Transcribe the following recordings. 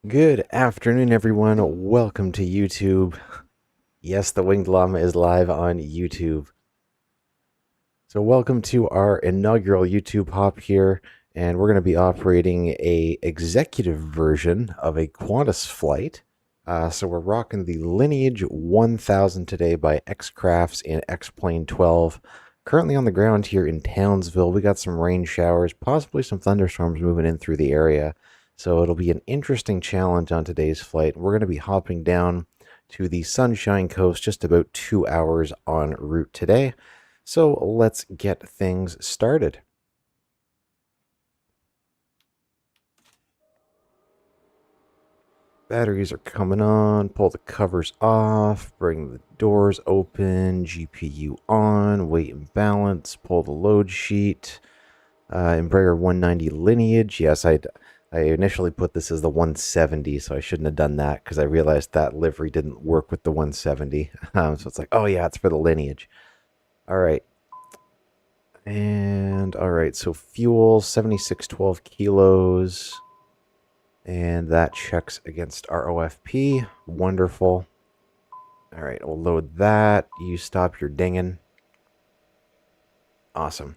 Good afternoon, everyone. Welcome to YouTube. Yes, the Winged Llama is live on YouTube. So welcome to our inaugural YouTube hop here, and we're going to be operating a executive version of a Qantas flight. So we're rocking the Lineage 1000 today by X-Crafts and XP12. Currently on the ground here in Townsville, we got some rain showers, possibly some thunderstorms moving in through the area. So it'll be an interesting challenge on today's flight. We're going to be hopping down to the Sunshine Coast, just about 2 hours en route today. So let's get things started. Batteries are coming on. Pull the covers off. Bring the doors open. GPU on. Weight and balance. Pull the load sheet. Embraer 190 Lineage. Yes, I initially put this as the 170, so I shouldn't have done that because I realized that livery didn't work with the 170. So it's like, oh yeah, it's for the Lineage. All right. And all right, so fuel 7612 kilos. And that checks against our OFP. Wonderful. All right, we'll load that. You stop your dinging. Awesome.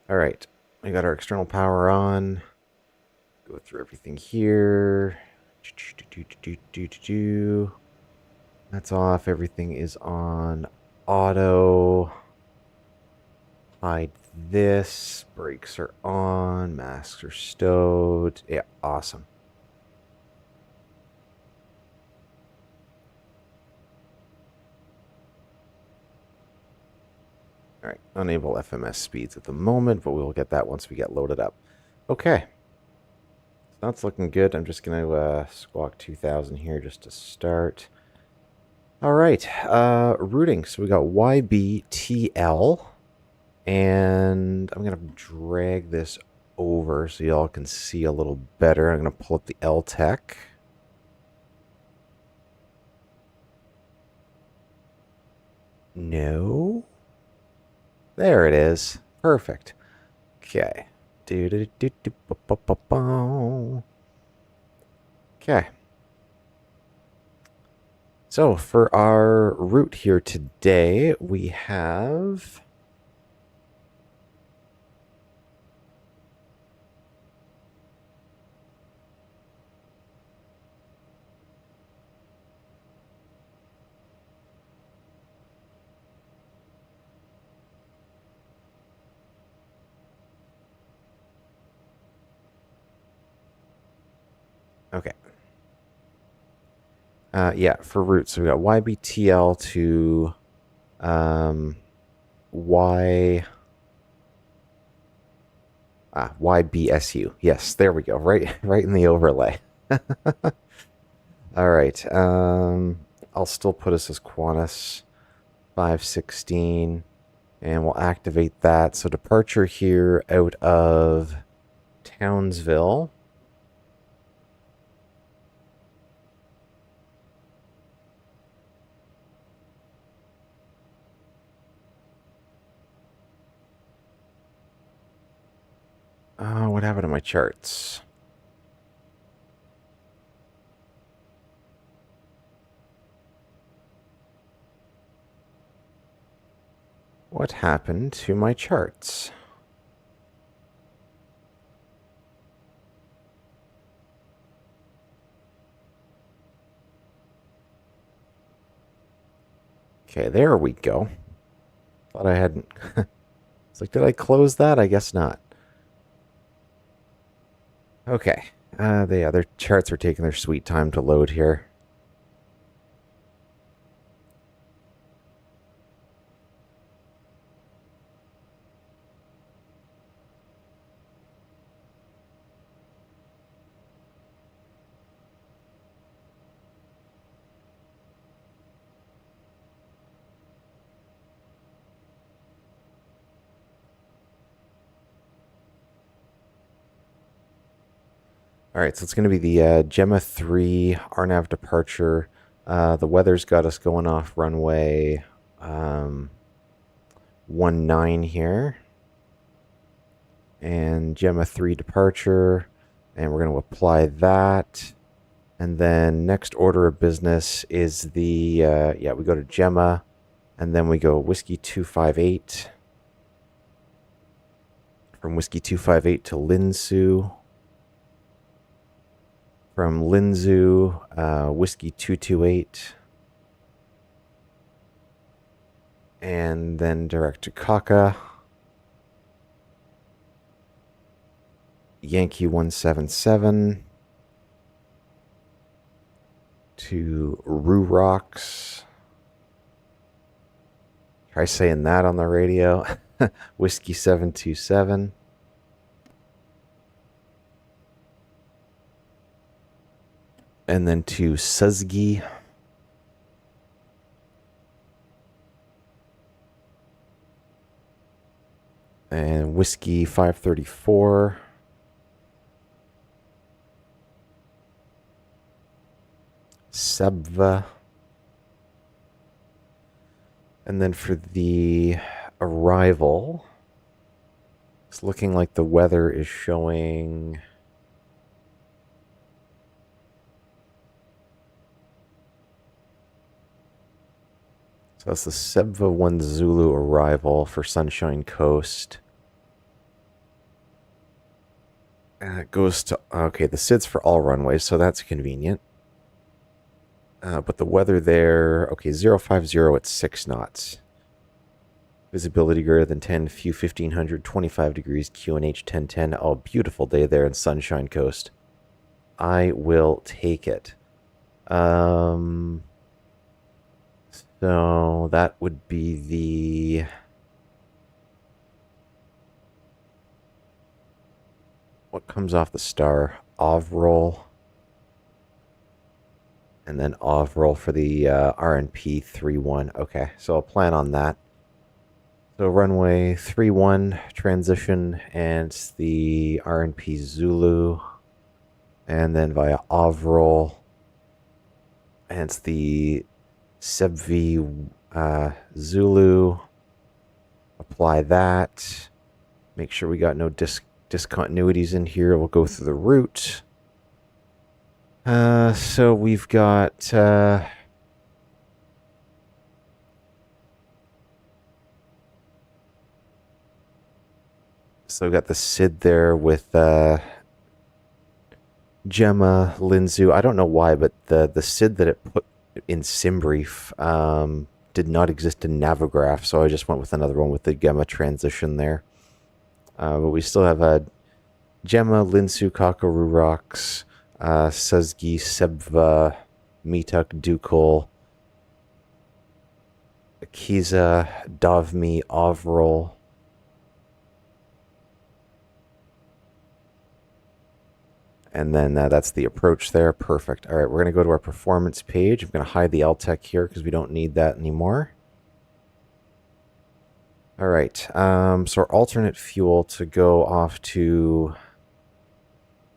All right, we got our external power on. Go through everything here. That's off. Everything is on auto. Hide this. Brakes are on. Masks are stowed. Yeah, awesome. All right, unable FMS speeds at the moment, but we'll get that once we get loaded up. Okay. So that's looking good. I'm just going to squawk 2000 here just to start. All right, routing. So we got YBTL, and I'm going to drag this over so y'all can see a little better. I'm going to pull up the LTEC. No. There it is. Perfect. Okay. Okay. So for our route here today, we have okay. Yeah, for routes, so we got YBTL to YBSU. Yes, there we go. Right, right in the overlay. All right. I'll still put us as Qantas 516, and we'll activate that. So departure here out of Townsville. What happened to my charts? What happened to my charts? Okay, there we go. Thought I hadn't. It's like, did I close that? I guess not. Okay. The other charts are taking their sweet time to load here. All right, so it's going to be the Gemma 3 RNAV departure. The weather's got us going off runway 19 here. And Gemma 3 departure. And we're going to apply that. And then next order of business is the, we go to Gemma, and then we go Whiskey 258. From Whiskey 258 to Linsu. From Linsu, Whiskey 228. And then direct to Kaka. Yankee 177. To Rurocks. Try saying that on the radio. Whiskey 727. And then to Suzgi. And Whiskey 534. Sebva. And then for the arrival, it's looking like the weather is showing so that's the Sebva 1 Zulu arrival for Sunshine Coast. And it goes to, okay, the SID's for all runways, so that's convenient. But the weather there, okay, 050 at 6 knots. Visibility greater than 10, few 1500, 25 degrees, QNH 1010. Oh, beautiful day there in Sunshine Coast. I will take it. So that would be the... What comes off the star? Ovrol. And then Ovrol for the RNP 31. Okay, so I'll plan on that. So runway 31 transition, and it's the RNP Zulu. And then via Ovrol. And it's the Sebvi Zulu. Apply that. Make sure we got no discontinuities in here. We'll go through the route. So we've got so we got the SID there with Gemma, Linzu. I don't know why, but the SID that it put in SimBrief did not exist in Navigraph, so I just went with another one with the Gemma transition there. But we still have Gemma, Linsu, Kakaru Rocks, Suzgi, Sebva, Mituk, Dukul, Akiza, Dovmi, Ovrol. And then that's the approach there. Perfect. All right, we're going to go to our performance page. I'm going to hide the LTEC here because we don't need that anymore. All right, so our alternate fuel to go off to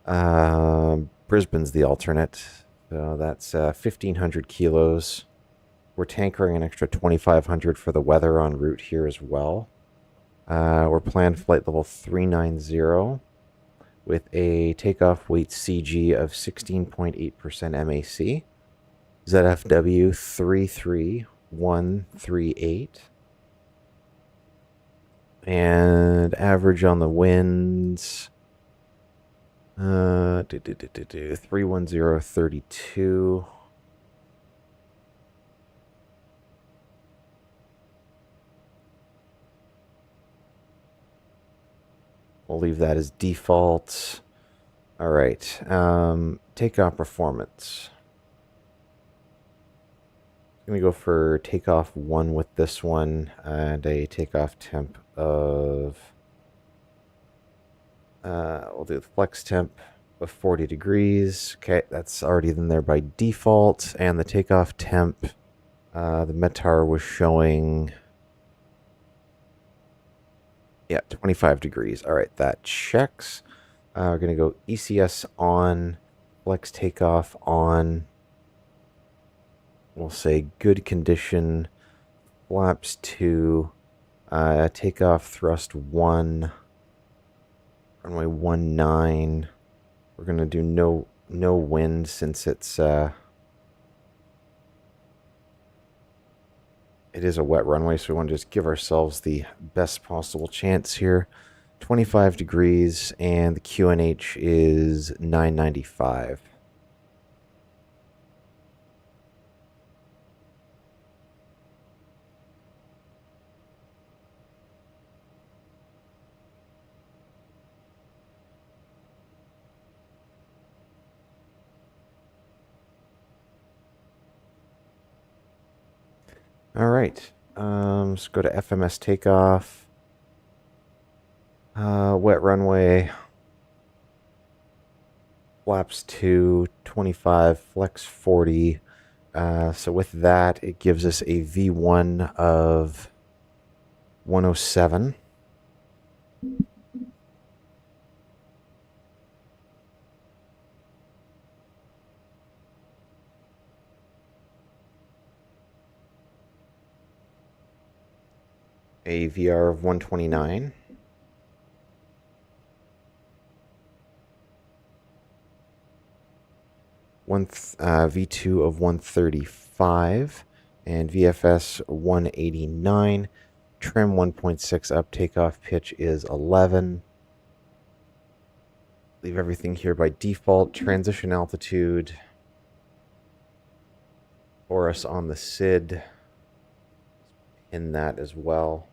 Brisbane's the alternate. So that's 1,500 kilos. We're tankering an extra 2,500 for the weather en route here as well. We're planned flight level 390 with a takeoff weight CG of 16.8% MAC. ZFW 33138. And average on the winds 31032. We'll leave that as default. All right, takeoff performance. I'm gonna go for takeoff 1 with this one and a takeoff temp of we'll do the flex temp of 40 degrees. Okay, that's already in there by default. And the takeoff temp, the METAR was showing, yeah, 25 degrees. All right, that checks. We're going to go ECS on, flex takeoff on. We'll say good condition, flaps 2, takeoff thrust 1, runway 19. We're going to do no no wind since it is a wet runway, so we want to just give ourselves the best possible chance here. 25 degrees, and the QNH is 995. All right, let's go to FMS takeoff. Wet runway. Flaps 2, 25, flex 40. So with that, it gives us a V1 of 107. A VR of 129. V2 of 135. And VFS 189. Trim 1.6 up. Takeoff pitch is 11. Leave everything here by default. Transition altitude for us on the SID. In that as well.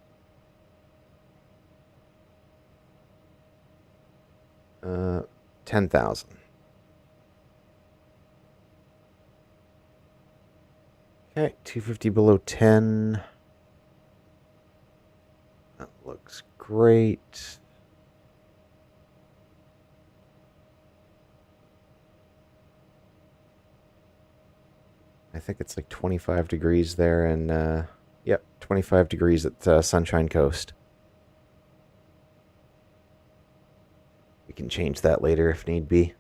10,000. Okay, 250 below 10. That looks great. I think it's like 25 degrees there, and yep, 25 degrees at Sunshine Coast. We can change that later if need be.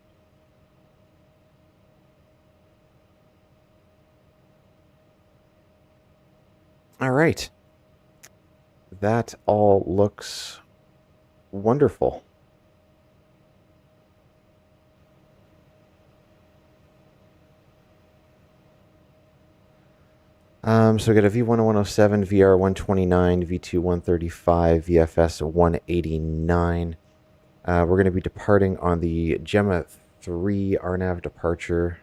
All right. That all looks wonderful. So we got a V1 107, VR 129, V2 135, VFS 189. We're going to be departing on the Gemma 3 RNAV departure.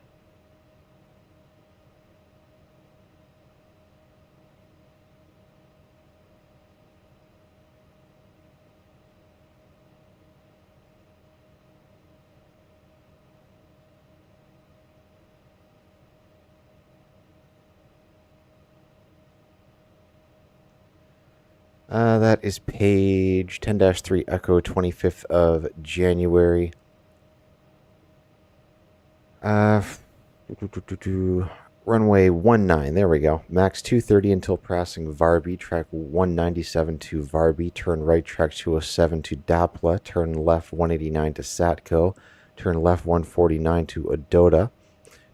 That is page 10-3 Echo, 25th of January. Runway 19, there we go. Max 230 until passing Varby, track 197 to Varby, turn right track 207 to Dapla, turn left 189 to Satco, turn left 149 to Odota,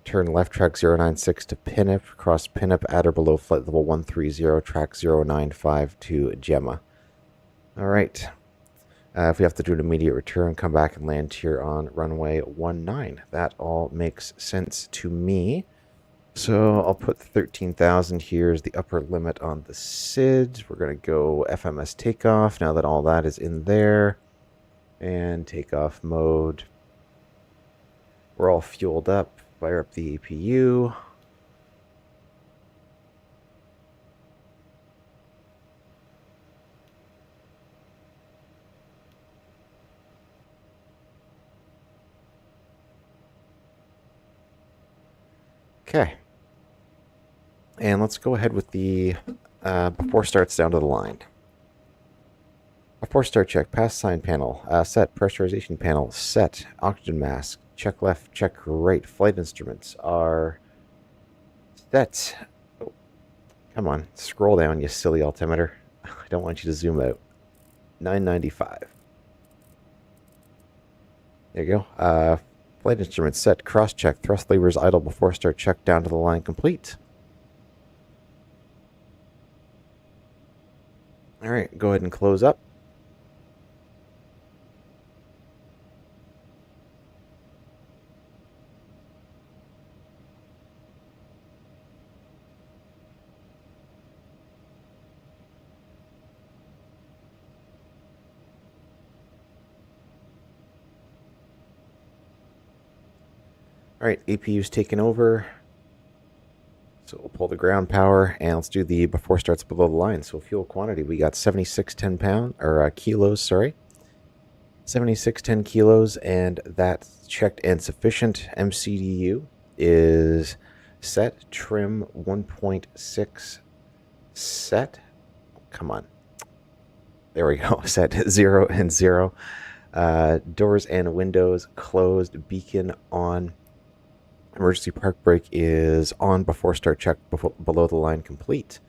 turn left track 096 to Pinnip, cross Pinnip at or below flight level 130, track 095 to Gemma. All right. If we have to do an immediate return, come back and land here on runway 19. That all makes sense to me. So I'll put 13,000 here as the upper limit on the SID. We're going to go FMS takeoff now that all that is in there. And takeoff mode. We're all fueled up. Fire up the APU. Okay. And let's go ahead with the before starts down to the line. Before start check, pass sign panel, set, pressurization panel, set, oxygen mask, check left, check right, flight instruments are set. Oh, come on, scroll down, you silly altimeter. I don't want you to zoom out. 995. There you go. Flight instruments set, cross check, thrust levers idle before start check down to the line complete. All right, go ahead and close up. Alright, APU's taken over. So we'll pull the ground power, and let's do the before starts below the line. So fuel quantity, we got 7610 kilos, sorry. 7610 kilos, and that's checked and sufficient. MCDU is set. Trim 1.6 set. Come on. There we go. Set 0 and 0. Doors and windows closed. Beacon on. Emergency park brake is on. Before start check below the line complete.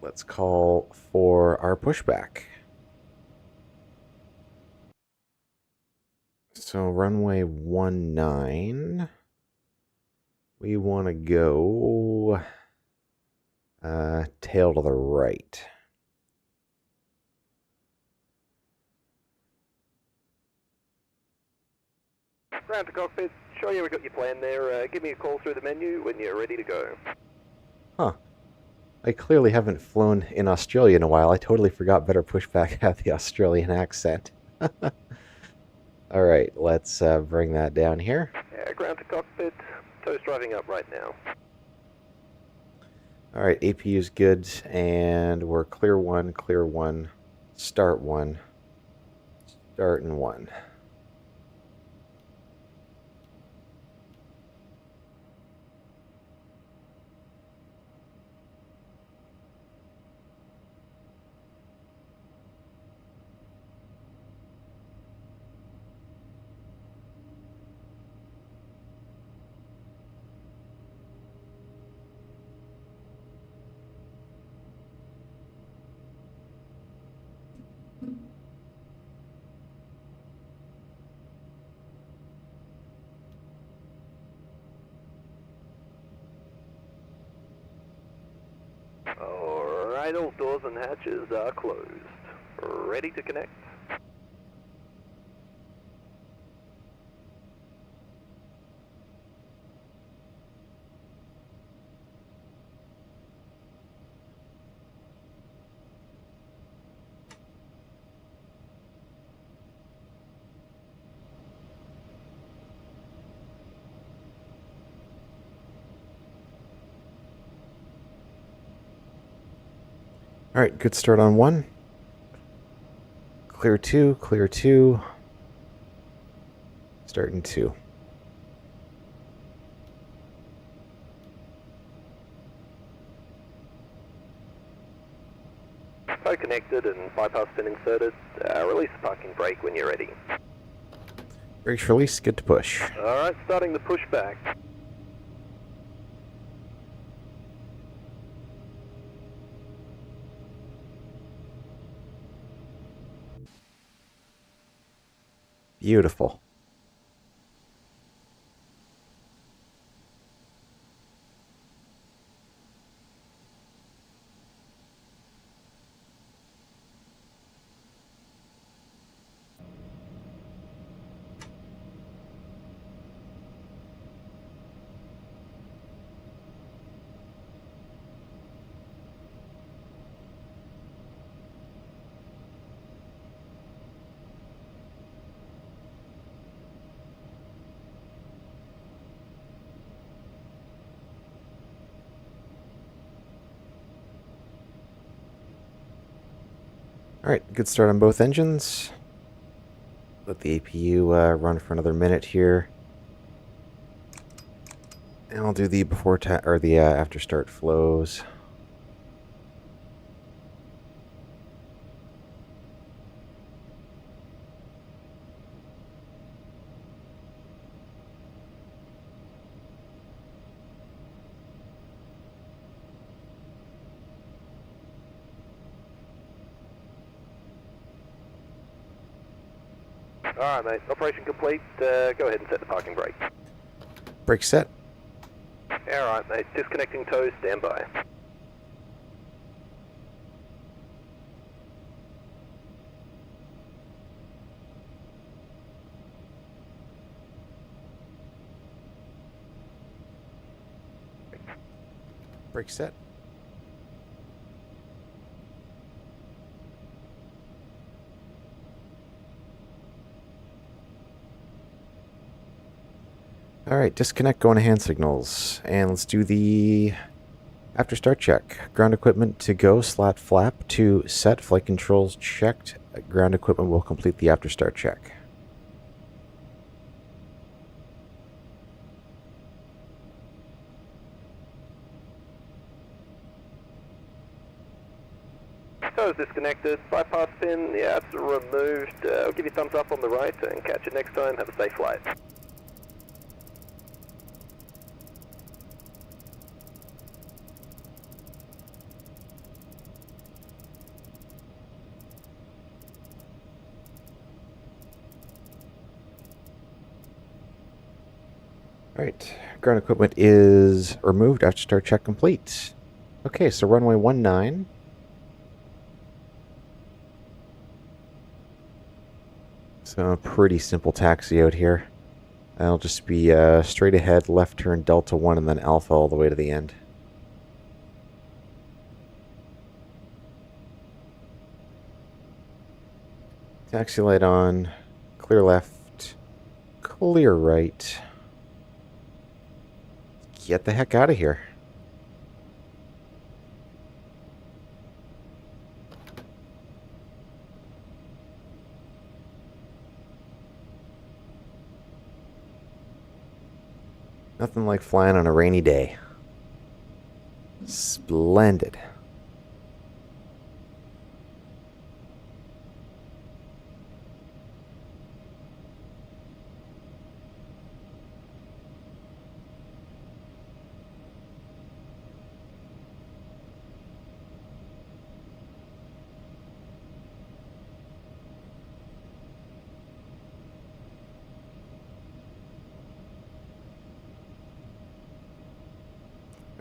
Let's call for our pushback. So runway 19. We want to go tail to the right. Ground to cockpit. Sure you we got your plan there. Give me a call through the menu when you're ready to go. Huh. I clearly haven't flown in Australia in a while. I totally forgot better pushback had the Australian accent. Alright, let's bring that down here. Ground to cockpit. Toast driving up right now. Alright, APU's good, and we're clear 1, start 1, start and 1. Alright, all doors and hatches are closed. Ready to connect? Alright, good start on 1. Clear 2. Starting 2. So connected and bypass pin inserted. Release the parking brake when you're ready. Brakes released, good to push. Alright, starting the pushback. Beautiful. Alright, good start on both engines. Let the APU run for another minute here. And I'll do the after start flows. Alright mate, operation complete. Go ahead and set the parking brake. Brake set. Alright mate, disconnecting tow, stand by. Brake set. Alright, disconnect, go into hand signals. And let's do the after start check. Ground equipment to go, slat flap to set, flight controls checked. Ground equipment will complete the after start check. So it's disconnected, bypass pin, yeah, it's removed. I'll give you a thumbs up on the right and catch you next time. Have a safe flight. Alright, ground equipment is removed after start check complete. Okay, so runway 19. So pretty simple taxi out here. That'll just be straight ahead, left turn, Delta 1, and then Alpha all the way to the end. Taxi light on, clear left, clear right. Get the heck out of here. Nothing like flying on a rainy day. Splendid.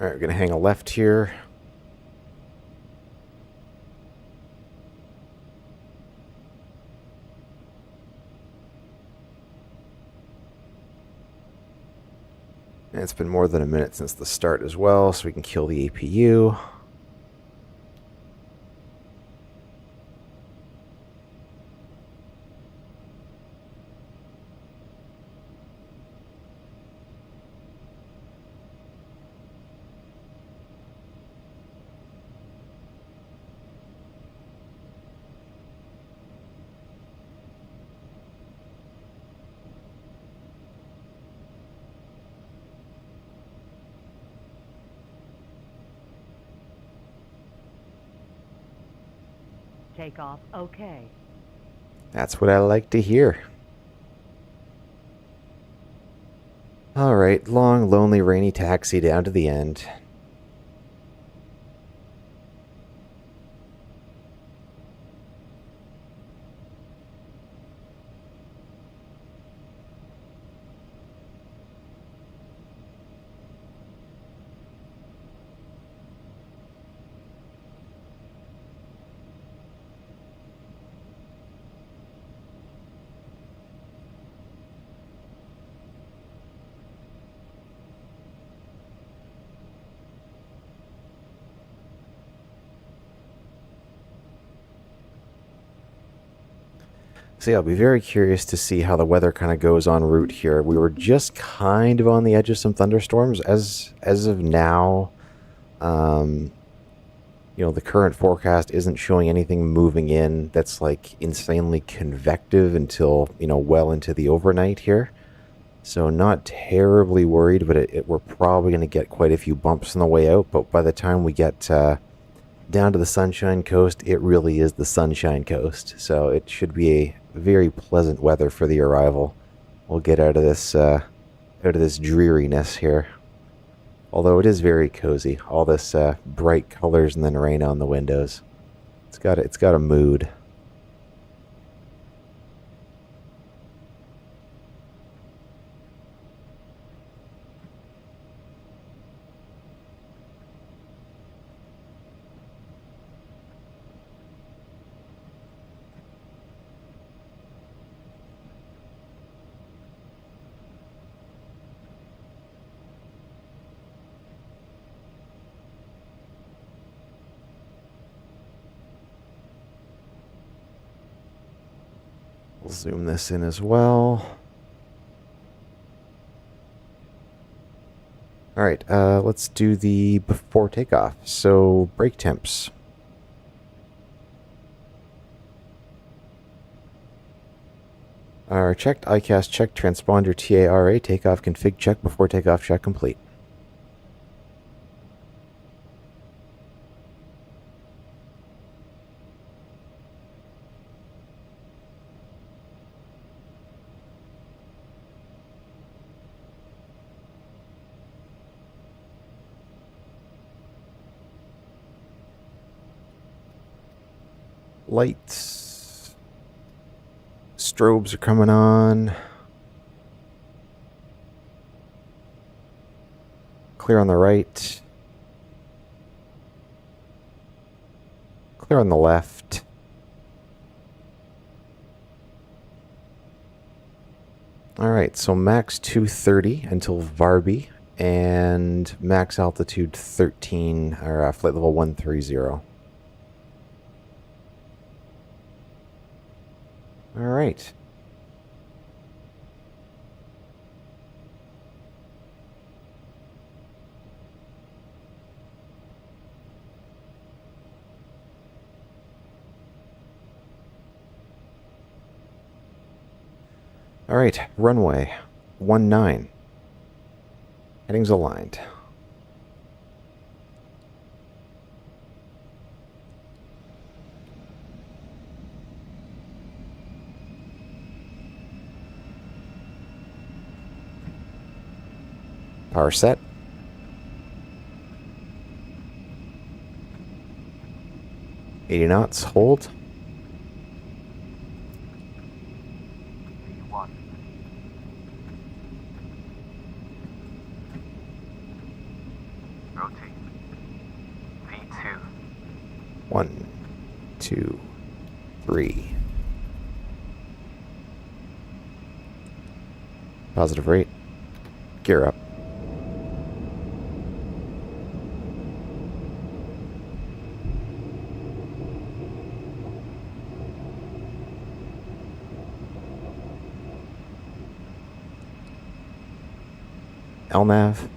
Alright, we're going to hang a left here. And it's been more than a minute since the start as well, so we can kill the APU. Takeoff okay. That's what I like to hear. Alright, long, lonely, rainy taxi down to the end. So yeah, I'll be very curious to see how the weather kind of goes en route here. We were just kind of on the edge of some thunderstorms. As of now, you know, the current forecast isn't showing anything moving in that's like insanely convective until, you know, well into the overnight here. So not terribly worried, but we're probably going to get quite a few bumps on the way out. But by the time we get down to the Sunshine Coast, it really is the Sunshine Coast. So it should be a very pleasant weather for the arrival. We'll get out of this dreariness here. Although it is very cozy, all this bright colors and then rain on the windows. It's got a mood. We'll zoom this in as well. Alright, let's do the before takeoff. So, brake temps. Are checked, ICAS check, transponder TARA, takeoff config check, before takeoff check complete. Lights. Strobes are coming on. Clear on the right. Clear on the left. Alright, so max 230 until Varby, and max altitude 13, or flight level 130. Alright. Alright, runway 19. Headings aligned. Power set. $80 knots, hold. V1. Rotate. V2. 1, 2, 3. Positive rate. Gear up. LNAV.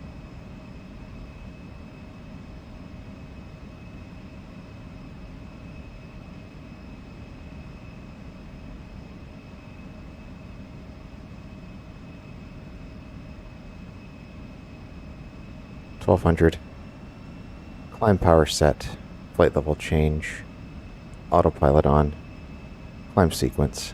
$1,200. Climb power set. Flight level change. Autopilot on. Climb sequence.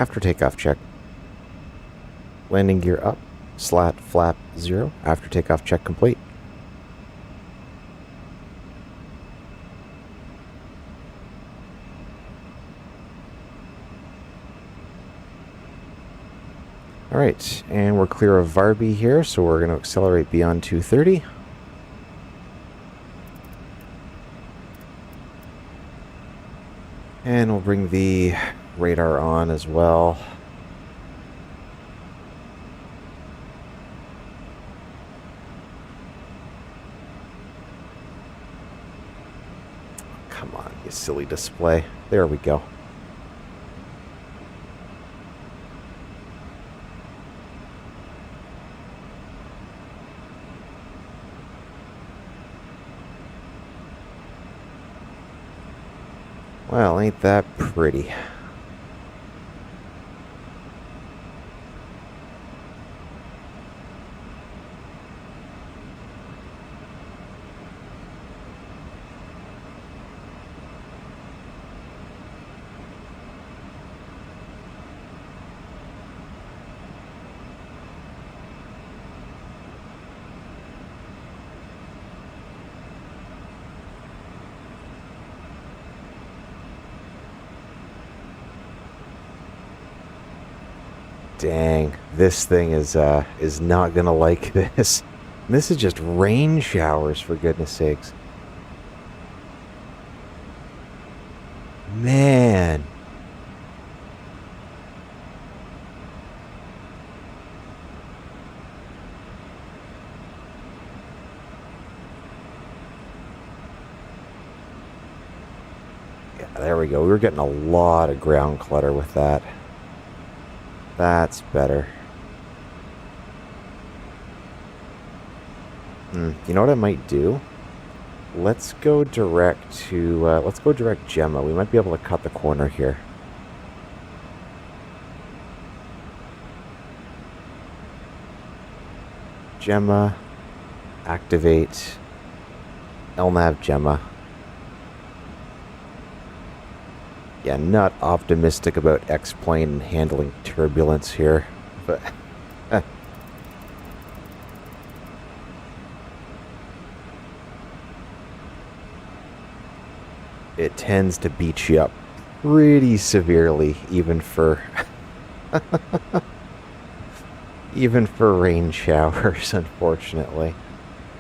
After takeoff check. Landing gear up. Slat flap 0. After takeoff check complete. Alright, and we're clear of Varby here, so we're going to accelerate beyond 230. And we'll bring the radar on as well. Come on, you silly display. There we go. Well, ain't that pretty. Dang, this thing is not gonna like this. This is just rain showers, for goodness sakes. Man. Yeah, there we go. We were getting a lot of ground clutter with that. That's better. You know what I might do? Let's go direct Gemma. We might be able to cut the corner here. Gemma, activate, LNAV Gemma. Yeah, not optimistic about X-Plane handling turbulence here, but... it tends to beat you up pretty severely, even for... even for rain showers, unfortunately.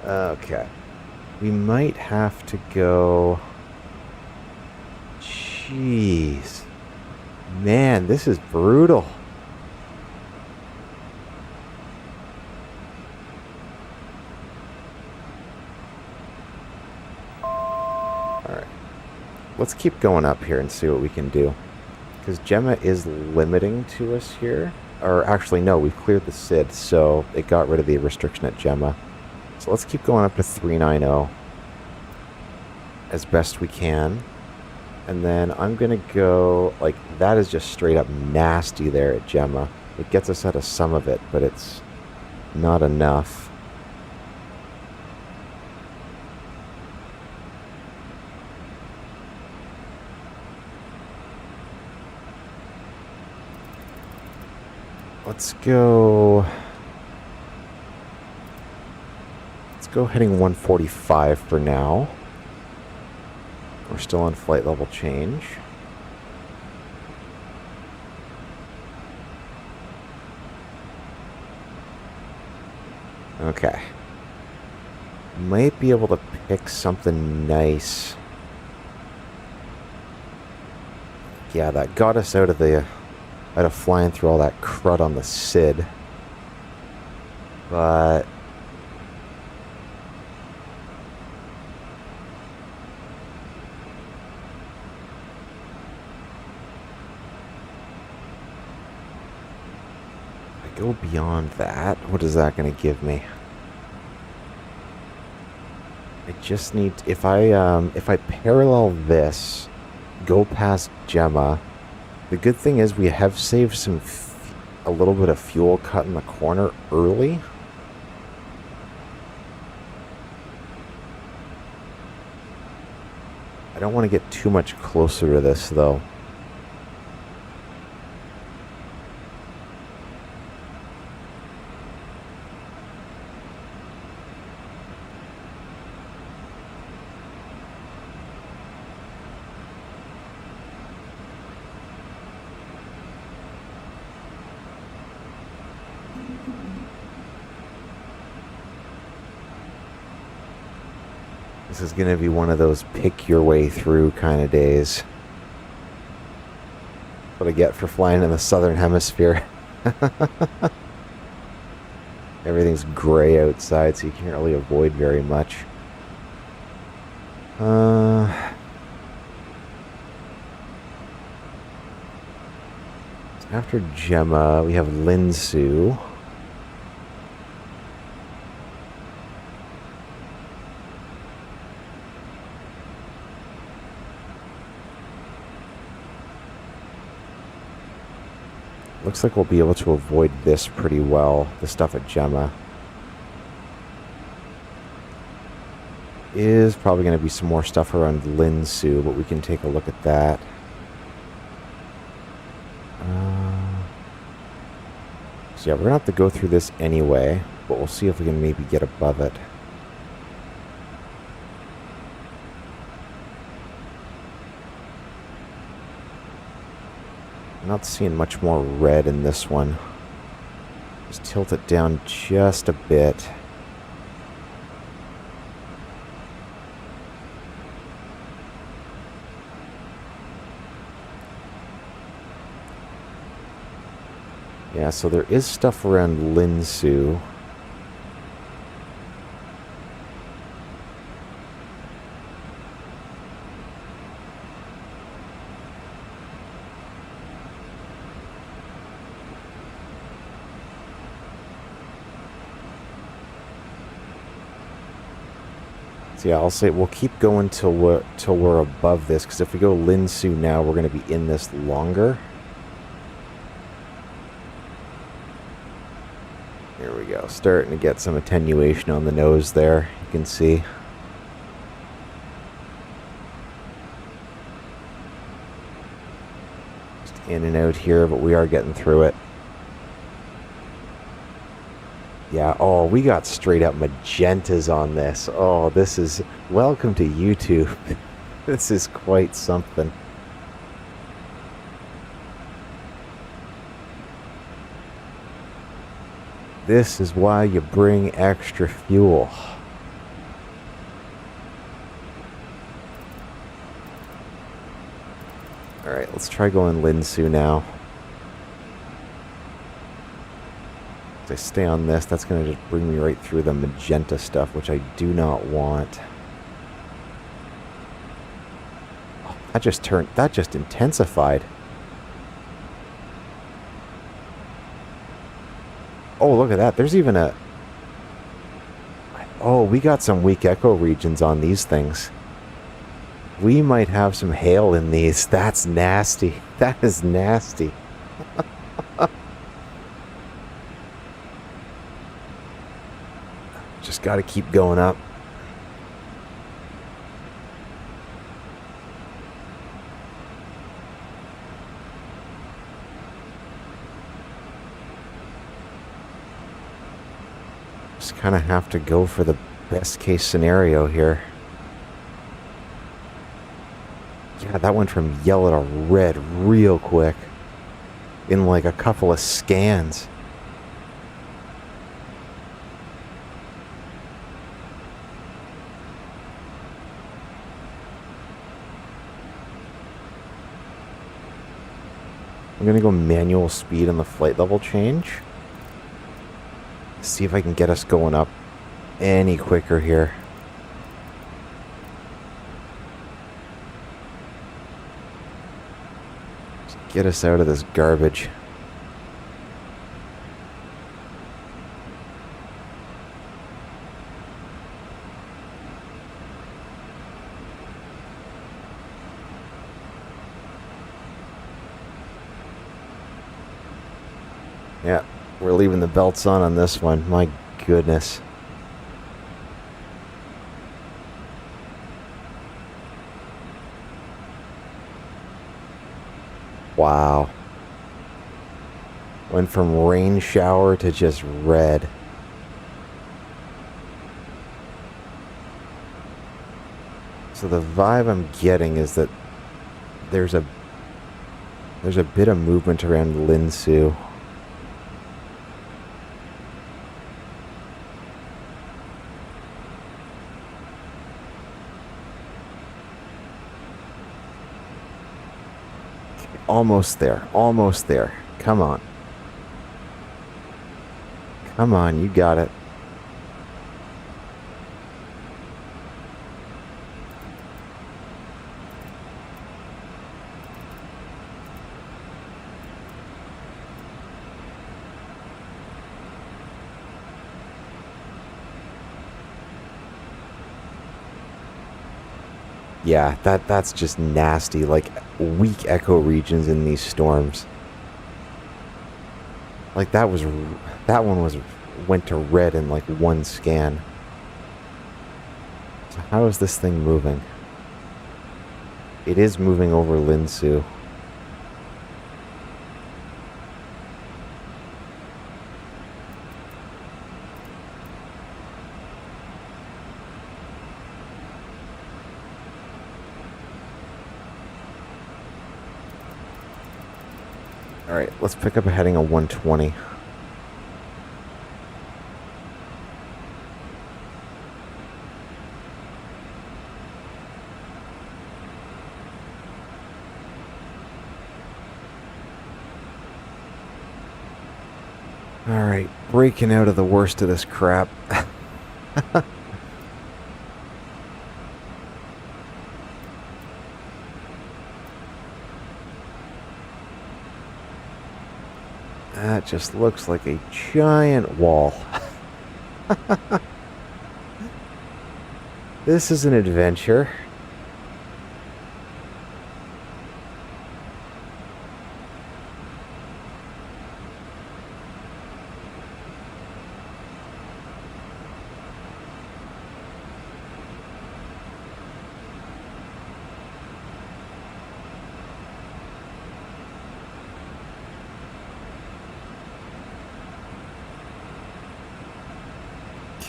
Okay. We might have to go... Jeez. Man, this is brutal. Alright. Let's keep going up here and see what we can do. Because Gemma is limiting to us here. Or actually, no, we've cleared the SID, so it got rid of the restriction at Gemma. So let's keep going up to 390 as best we can. And then I'm going to go, like, that is just straight up nasty there at Gemma. It gets us out of some of it, but it's not enough. Let's go heading 145 for now. We're still on flight level change. Okay. Might be able to pick something nice. Yeah, that got us out of flying through all that crud on the SID. But go beyond that, what is that going to give me? I just need, if I parallel this, go past Gemma. The good thing is we have saved a little bit of fuel cut in the corner early. I don't want to get too much closer to this though. This is going to be one of those pick your way through kind of days. What I get for flying in the southern hemisphere. Everything's gray outside, so you can't really avoid very much. After Gemma, we have Linsu. Looks like we'll be able to avoid this pretty well, the stuff at Gemma. Is probably going to be some more stuff around Linsu, but we can take a look at that. So yeah, we're going to have to go through this anyway, but we'll see if we can maybe get above it. I'm not seeing much more red in this one. Just tilt it down just a bit. Yeah, so there is stuff around Linsu. So yeah, I'll say we'll keep going till we're above this, because if we go Linsu now, we're going to be in this longer. Here we go, starting to get some attenuation on the nose there, you can see. Just in and out here, but we are getting through it. Yeah, oh, we got straight up magentas on this. Oh, this is... Welcome to YouTube. This is quite something. This is why you bring extra fuel. Alright, let's try going Linsu now. If I stay on this, that's going to just bring me right through the magenta stuff, which I do not want. Oh, that just intensified. Oh, look at that. There's even a... Oh, we got some weak echo regions on these things. We might have some hail in these. That's nasty. That is nasty. Just got to keep going up. Just kind of have to go for the best case scenario here. Yeah, that went from yellow to red real quick. In like a couple of scans. I'm gonna go manual speed on the flight level change. See if I can get us going up any quicker here. Just get us out of this garbage. Yeah, we're leaving the belts on this one. My goodness. Wow. Went from rain shower to just red. So the vibe I'm getting is that there's a bit of movement around Linsu. Almost there. Almost there. Come on. Come on, you got it. Yeah, that's just nasty. Like, weak echo regions in these storms. Like, that one went to red in like one scan. So how is this thing moving? It is moving over Linsu. Alright, let's pick up a heading of 120. Alright, breaking out of the worst of this crap. That just looks like a giant wall. This is an adventure.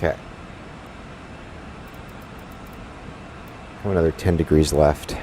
Okay. Another 10 degrees left.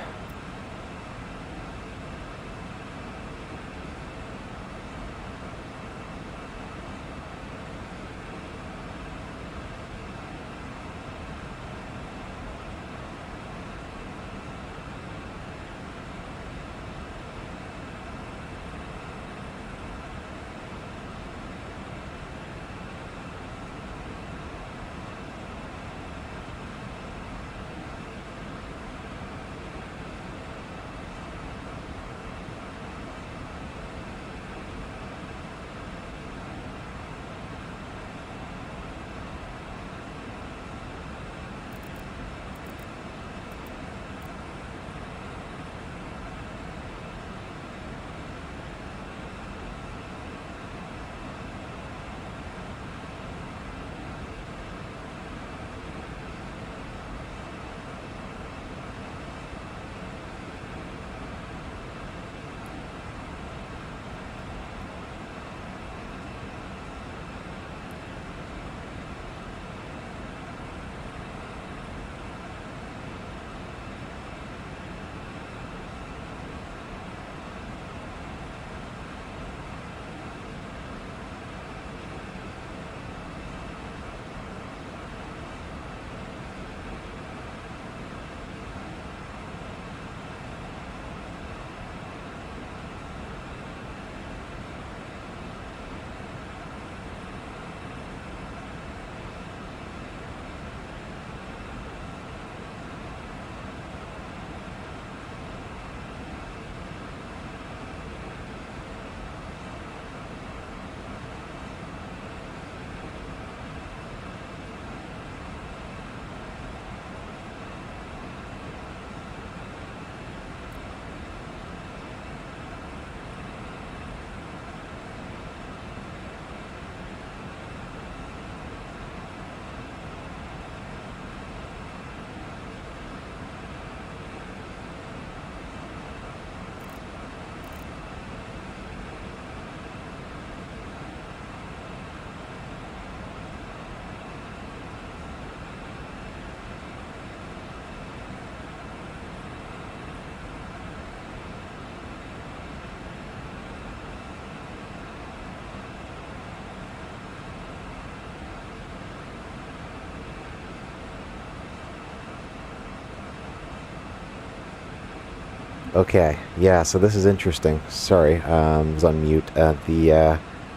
Okay, yeah, so this is interesting. Sorry, I was on mute.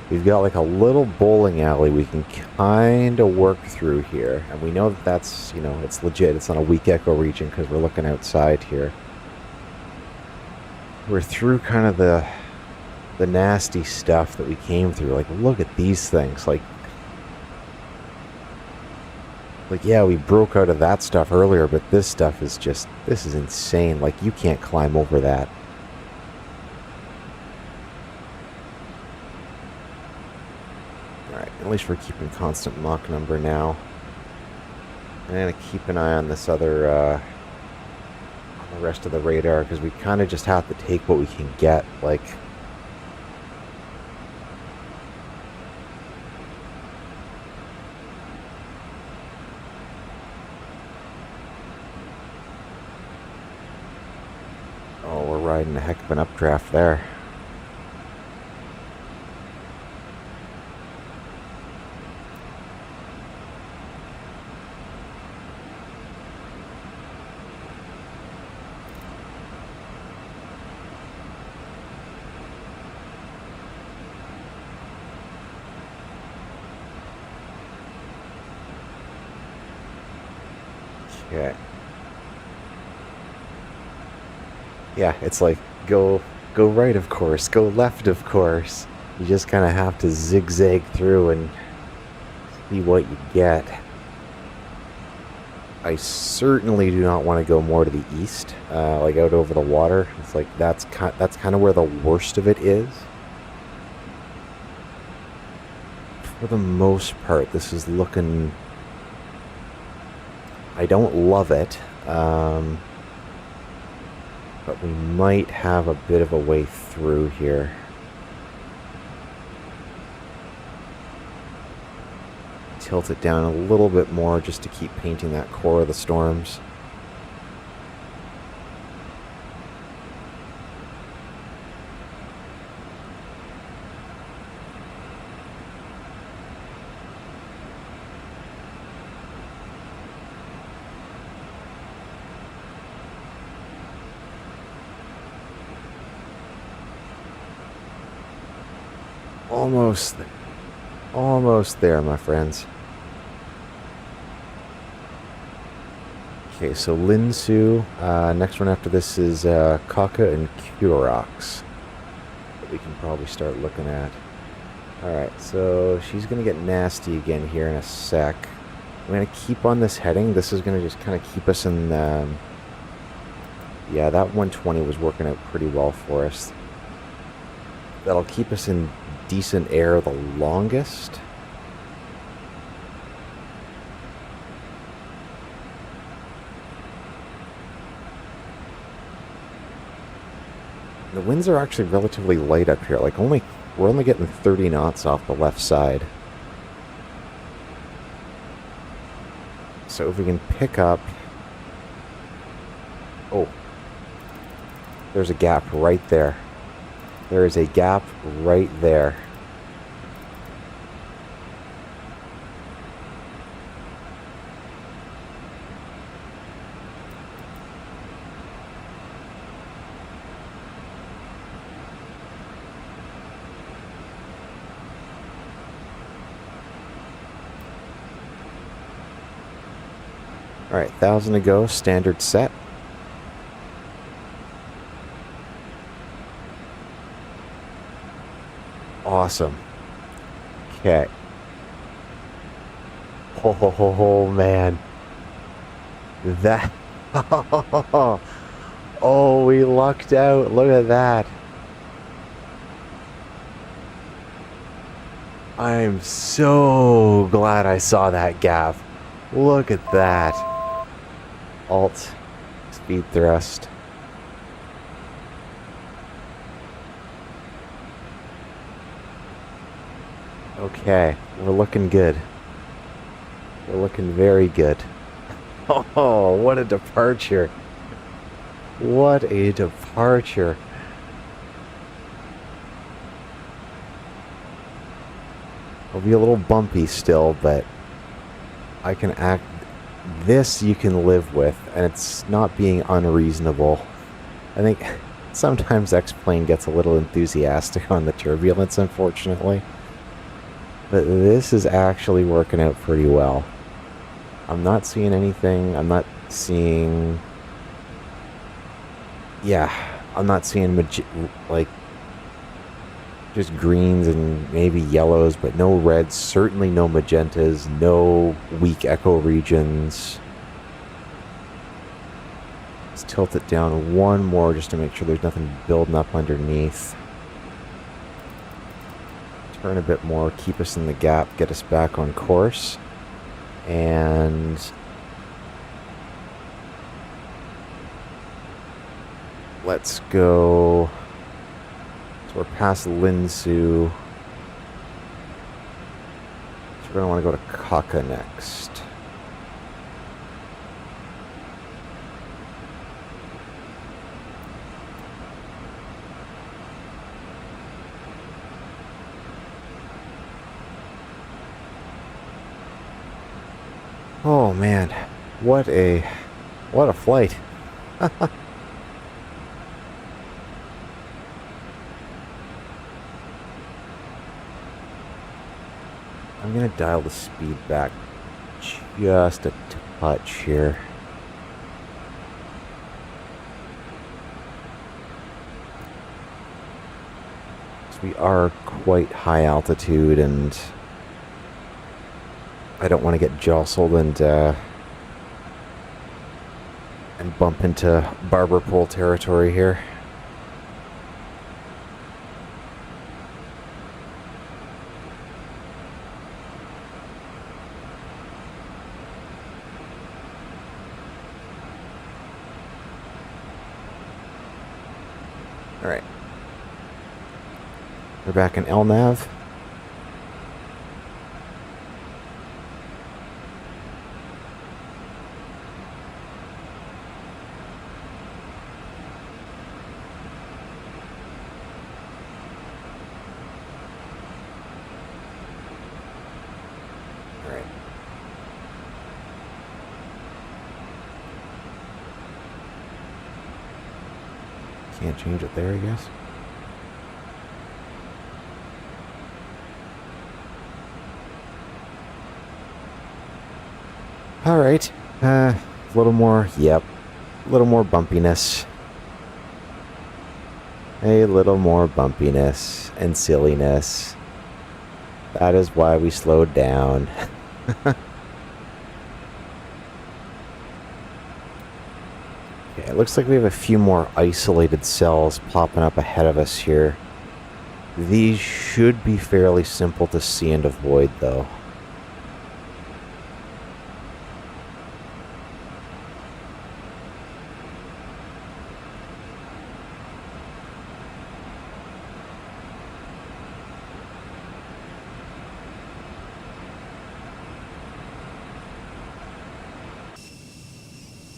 We've got like a little bowling alley we can kind of work through here. And we know that that's, you know, it's legit. It's not a weak echo region because we're looking outside here. We're through kind of the nasty stuff that we came through. Like, look at these things. Like, yeah, we broke out of that stuff earlier, but this stuff is just, this is insane. Like, you can't climb over that. Alright, at least we're keeping constant Mach number now. I'm going to keep an eye on this other, on the rest of the radar, because we kind of just have to take what we can get. Like, riding a heck of an updraft there. Okay. Yeah, it's like go right, of course, go left, of course. You just kind of have to zigzag through and see what you get. I certainly do not want to go more to the east, like out over the water. It's like that's kind of where the worst of it is. For the most part, this is looking... I don't love it, but we might have a bit of a way through here. Tilt it down a little bit more just to keep painting that core of the storms. Almost there, my friends. Okay, so Linsu. Next one after this is Kaka and Kurox. That we can probably start looking at. Alright, so she's going to get nasty again here in a sec. I'm going to keep on this heading. This is going to just kind of keep us in... yeah, that 120 was working out pretty well for us. That'll keep us in decent air the longest. The winds are actually relatively light up here. Like we're only getting 30 knots off the left side. So if we can pick up... Oh. There's a gap right there. There is a gap right there. Alright, 1,000 to go, standard set. Awesome. Okay. Oh, man. That... Oh, we lucked out. Look at that. I'm so glad I saw that gap. Look at that. Alt. Speed thrust. Okay, we're looking good. We're looking very good. Oh, what a departure. What a departure. It'll be a little bumpy still, but I can act... This you can live with, and it's not being unreasonable. I think sometimes X-Plane gets a little enthusiastic on the turbulence, unfortunately. But this is actually working out pretty well. I'm not seeing anything. I'm not seeing... Yeah, I'm not seeing like just greens and maybe yellows, but no reds, certainly no magentas, no weak echo regions. Let's tilt it down one more just to make sure there's nothing building up underneath. Turn a bit more, keep us in the gap, get us back on course. And let's go. So we're past Linsu. So we're going to want to go to Kaka next. Oh man, what a flight. I'm gonna dial the speed back just a touch here. we are quite high altitude, and I don't want to get jostled and bump into barber pole territory here. All right. We're back in LNAV. All right. Can't change it there, I guess. All right, a little more, yep, a little more bumpiness. A little more bumpiness and silliness. That is why we slowed down. Okay, it looks like we have a few more isolated cells popping up ahead of us here. These should be fairly simple to see and avoid, though.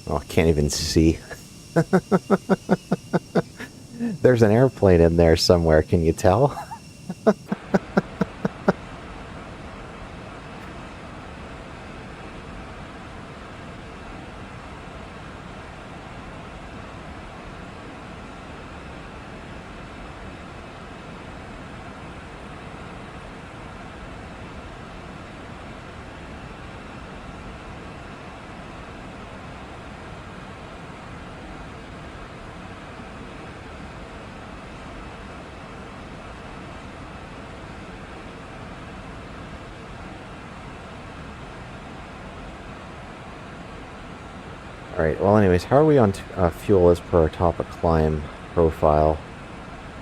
Oh, I can't even see. There's an airplane in there somewhere, can you tell? Alright, well anyways, how are we on fuel as per our top of climb profile?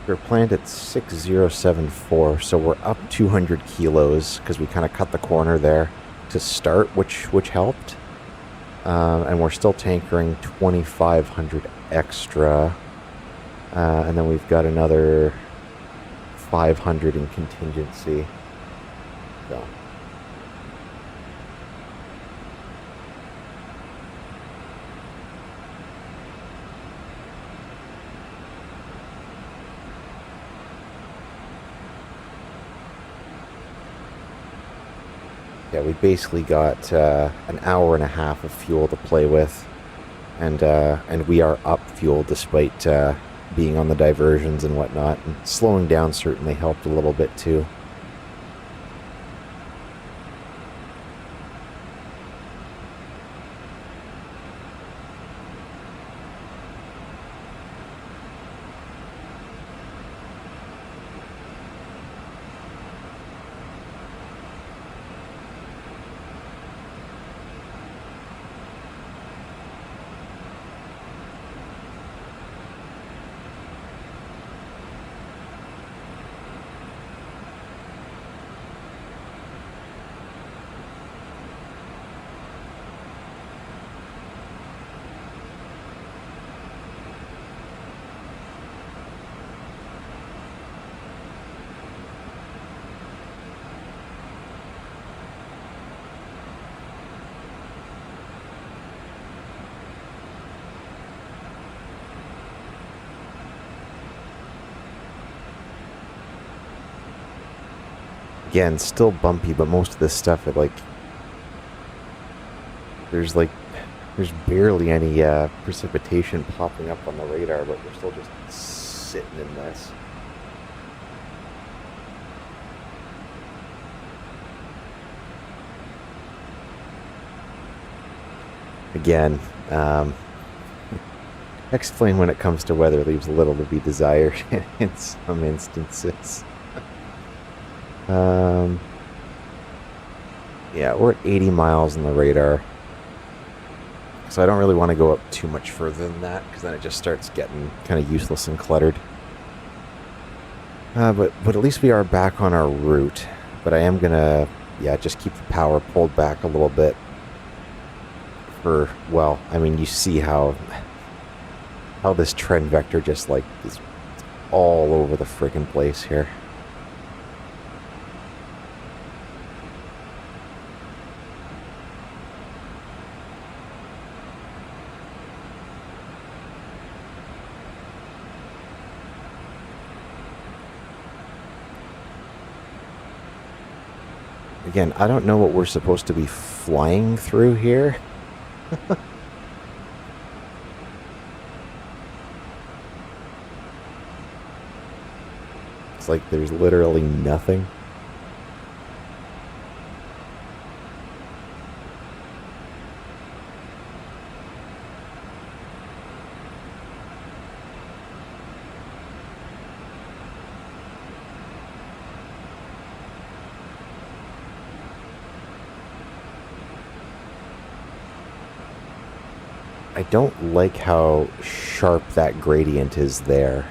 We're planned at 6074, so we're up 200 kilos, because we kind of cut the corner there to start, which helped. And we're still tankering 2,500 extra. And then we've got another 500 in contingency. So... yeah, we basically got an hour and a half of fuel to play with, and we are up fuel despite being on the diversions and whatnot. And slowing down certainly helped a little bit too. Again, still bumpy, but most of this stuff, there's barely any precipitation popping up on the radar, but we're still just sitting in this. Again, X-Plane when it comes to weather leaves a little to be desired in some instances. Yeah, we're at 80 miles on the radar. So I don't really want to go up too much further than that, because then it just starts getting kind of useless and cluttered. But at least we are back on our route. But I am going to, yeah, just keep the power pulled back a little bit. For, well, I mean, you see how this trend vector just, like, is all over the friggin' place here. Again, I don't know what we're supposed to be flying through here. It's like there's literally nothing. I don't like how sharp that gradient is there.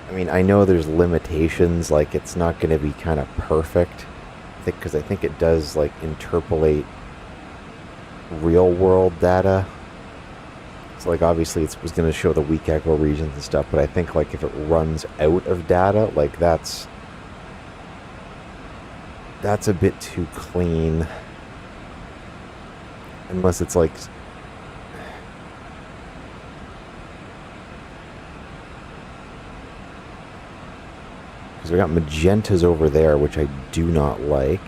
I mean, I know there's limitations, like it's not going to be kind of perfect, because I think it does like interpolate real world data. So like obviously it was going to show the weak echo regions and stuff, but I think like if it runs out of data, like that's a bit too clean. Unless it's like, because we got magentas over there, which I do not like.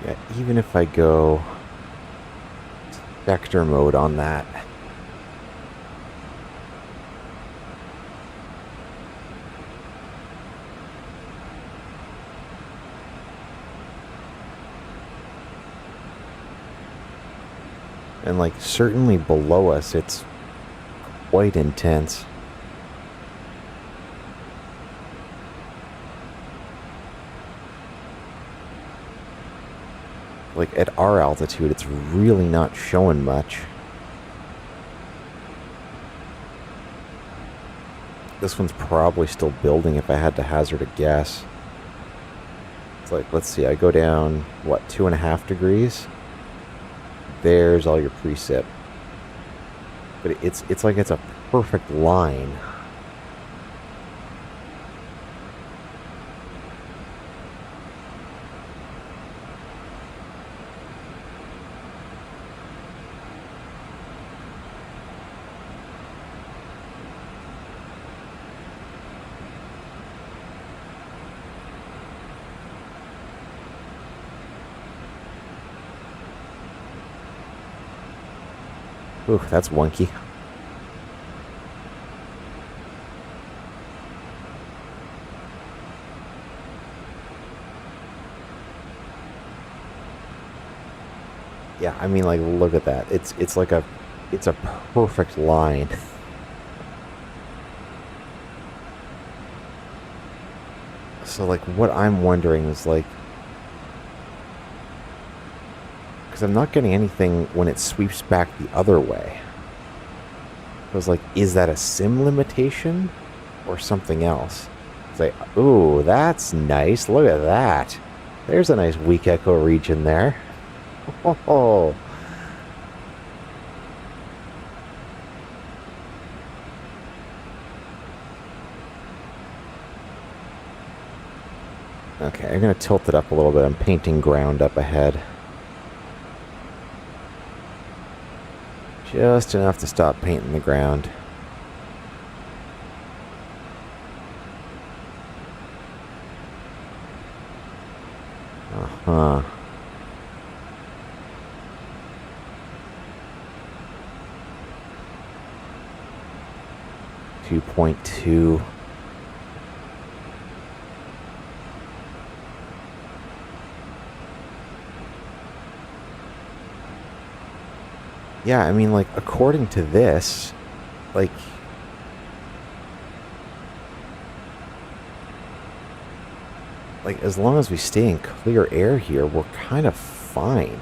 Yeah, even if I go vector mode on that. And like certainly below us, it's quite intense. Like at our altitude, it's really not showing much. This one's probably still building if I had to hazard a guess. It's like, let's see, I go down, what, 2.5 degrees? There's all your precip. But it's like it's a perfect line. Ooh, that's wonky. Yeah, I mean, like, look at that. It's like it's a perfect line. So, like, what I'm wondering is, like, because I'm not getting anything when it sweeps back the other way. I was like, is that a sim limitation or something else? It's like, ooh, that's nice. Look at that. There's a nice weak echo region there. Oh, Okay, I'm going to tilt it up a little bit. I'm painting ground up ahead. Just enough to stop painting the ground. Uh-huh. .2. Yeah, I mean, like, according to this, like, as long as we stay in clear air here, we're kind of fine.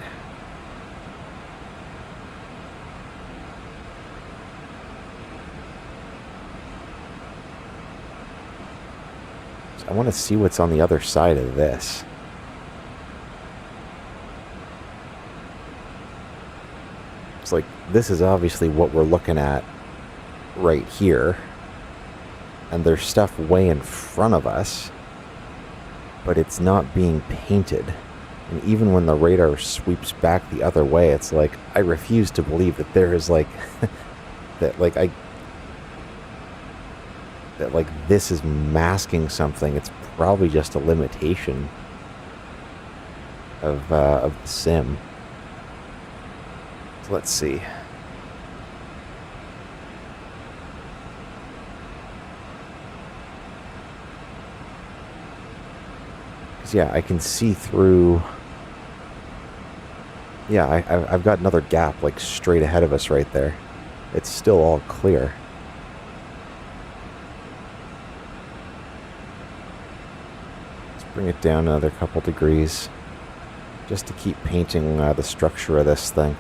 So I want to see what's on the other side of this. It's like, this is obviously what we're looking at right here. And there's stuff way in front of us. But it's not being painted. And even when the radar sweeps back the other way, it's like, I refuse to believe that there is like, that this is masking something. It's probably just a limitation of the sim. So let's see. Yeah, I can see through. Yeah, I've got another gap like straight ahead of us right there. It's still all clear. Let's bring it down another couple degrees just to keep painting the structure of this thing.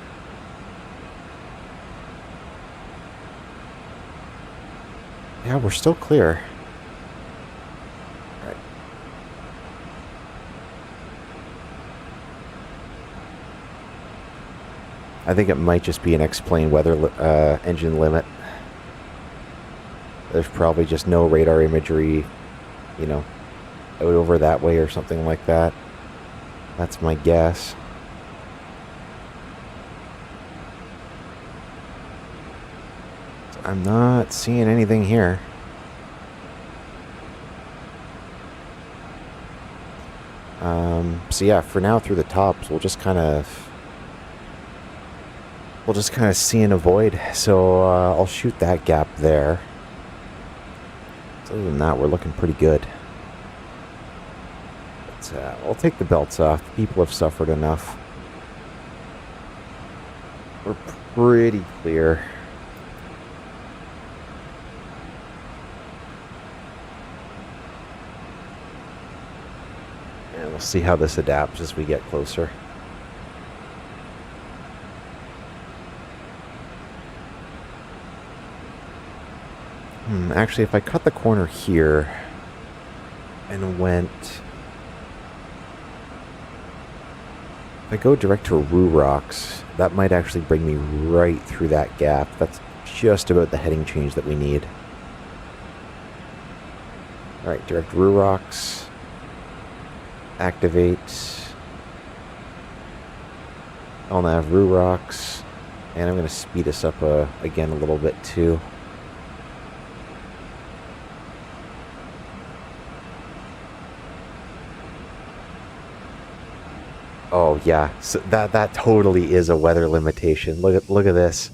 Yeah, we're still clear. I think it might just be an X-plane weather engine limit. There's probably just no radar imagery, you know, out over that way or something like that. That's my guess. So I'm not seeing anything here. So yeah, for now through the tops, we'll just kind of see and avoid. So I'll shoot that gap there. So other than that, we're looking pretty good. But I'll take the belts off. People have suffered enough. We're pretty clear. And we'll see how this adapts as we get closer. Actually, if I cut the corner here and went... If I go direct to Roo Rocks, that might actually bring me right through that gap. That's just about the heading change that we need. Alright, direct Roo Rocks. Activate. I'll now have Roo Rocks. And I'm going to speed us up again a little bit too. Oh yeah, so that totally is a weather limitation. Look at this.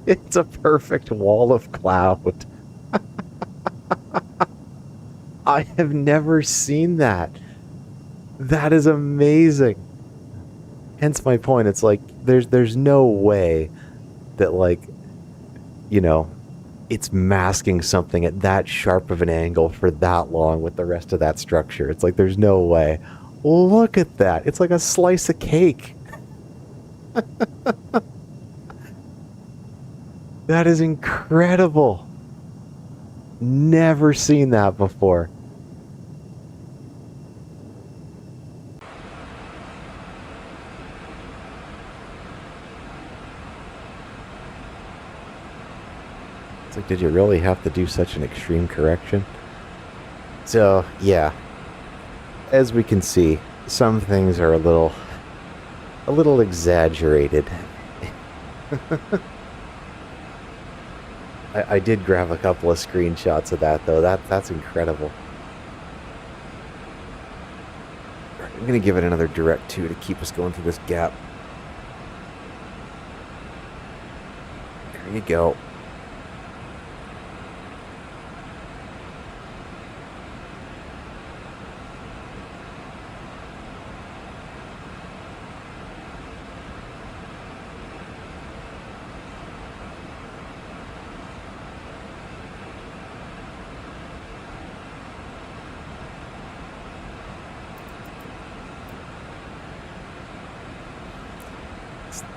It's a perfect wall of cloud. I have never seen that. That is amazing. Hence my point. It's like there's no way that, like, you know, it's masking something at that sharp of an angle for that long with the rest of that structure. It's like there's no way. Look at that. It's like a slice of cake. That is incredible. Never seen that before. It's like, did you really have to do such an extreme correction? So, yeah. As we can see, some things are a little exaggerated. I did grab a couple of screenshots of that, though. That's incredible. I'm going to give it another direct 2 to keep us going through this gap. There you go.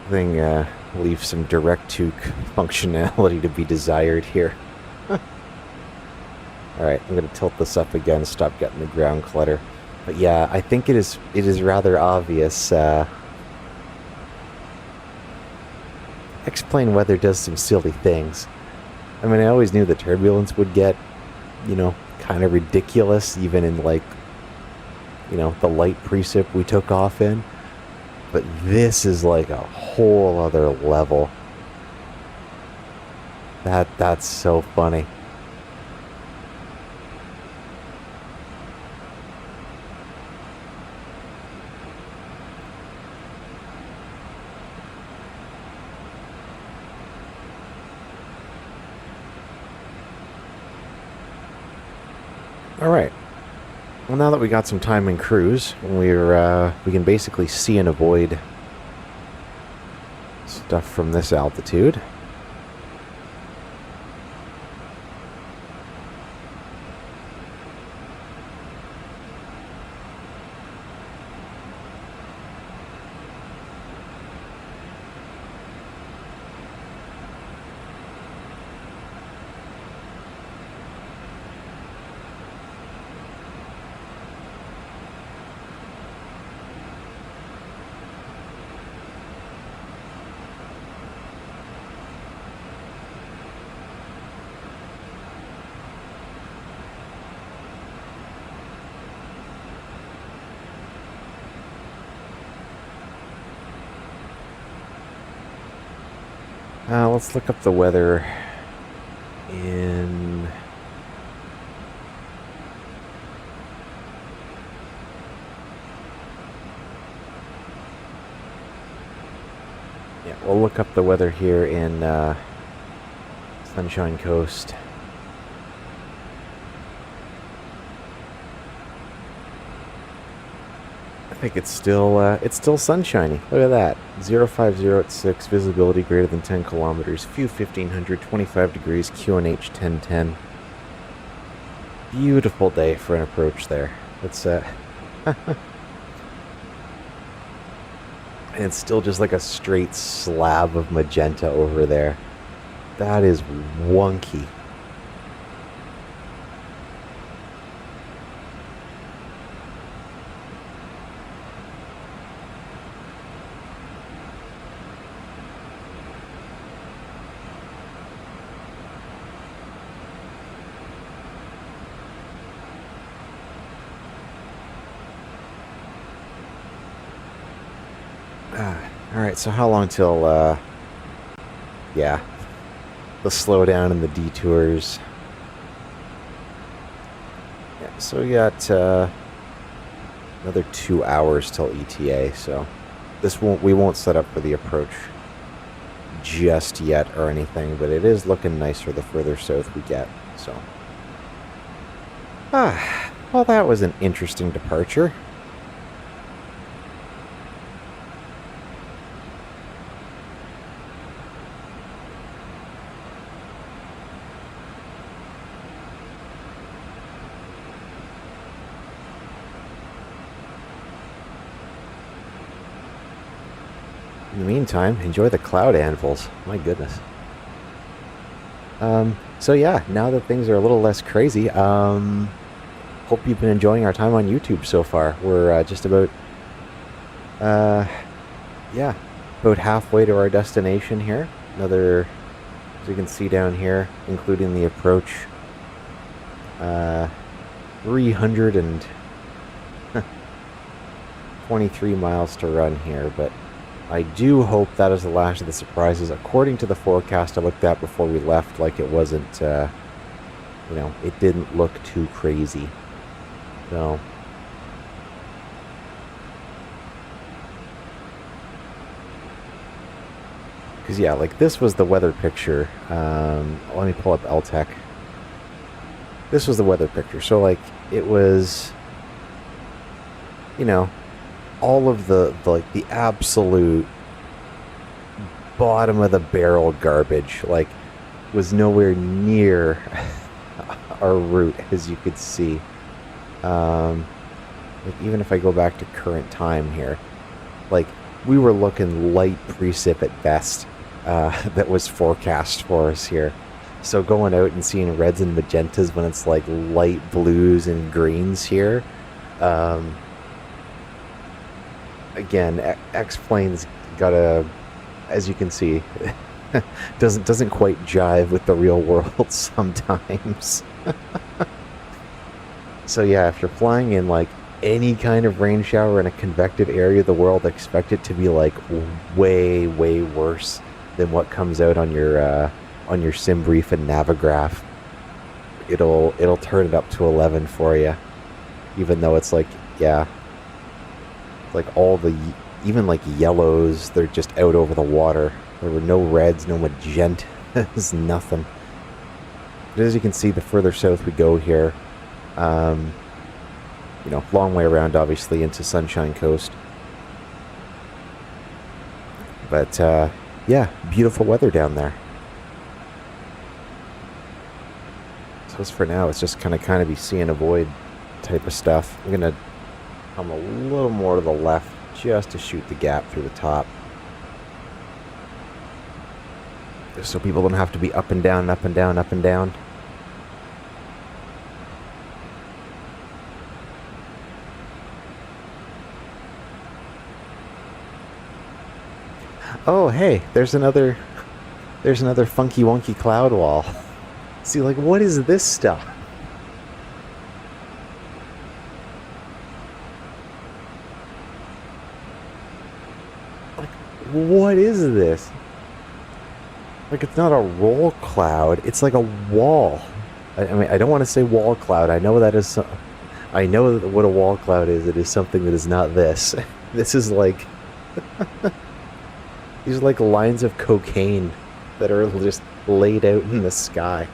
Thing leaves some direct to functionality to be desired here. Alright, I'm going to tilt this up again, stop getting the ground clutter. But yeah, I think it is rather obvious. X-plane weather does some silly things. I mean, I always knew the turbulence would get, you know, kind of ridiculous, even in, like, you know, the light precip we took off in. But this is like a whole other level. That's so funny. All right. Well, now that we got some time in cruise, we can basically see and avoid stuff from this altitude. Let's look up the weather in... Yeah, we'll look up the weather here in Sunshine Coast. I think it's still sunshiny. Look at that. 050 at 6, visibility greater than 10 kilometers, few 1500, 25 degrees, QNH 1010. Beautiful day for an approach there. It's and it's still just like a straight slab of magenta over there. That is wonky. Alright, so how long till, yeah, the slowdown and the detours. Yeah, so we got, another 2 hours till ETA, so we won't set up for the approach just yet or anything, but it is looking nicer the further south we get, so. Well, that was an interesting departure. In the meantime, enjoy the cloud anvils. My goodness. So yeah, now that things are a little less crazy, hope you've been enjoying our time on YouTube so far. We're just about, yeah, about halfway to our destination here. Another, as you can see down here, including the approach, 323 miles to run here, but I do hope that is the last of the surprises. According to the forecast I looked at before we left, like it wasn't, you know, it didn't look too crazy. So, because yeah, like this was the weather picture. Let me pull up LTech. This was the weather picture. So like it was, you know, all of the like the absolute bottom of the barrel garbage, like, was nowhere near our route, as you could see. Like even if I go back to current time here, like we were looking light precip at best, that was forecast for us here. So going out and seeing reds and magentas when it's like light blues and greens here, again, X-Plane's got a, as you can see, doesn't quite jive with the real world sometimes. So yeah, if you're flying in like any kind of rain shower in a convective area of the world, expect it to be like way worse than what comes out on your sim brief and Navigraph. It'll turn it up to 11 for you, even though it's like, yeah, like all the, even like yellows, they're just out over the water. There were no reds, no magentas, nothing. But as you can see, the further south we go here, you know, long way around obviously into Sunshine Coast. But yeah, beautiful weather down there. So as for now, it's just kind of be see and avoid type of stuff. I'm gonna come a little more to the left just to shoot the gap through the top, just so people don't have to be up and down, up and down, up and down. Oh, hey, there's another funky wonky cloud wall. See, like, what is this stuff? Like, what is this? Like, it's not a roll cloud, it's like a wall. I mean, I don't want to say wall cloud. I know that is, I know what a wall cloud is. It is something that is not this. This is like, these are like lines of cocaine that are just laid out in the sky.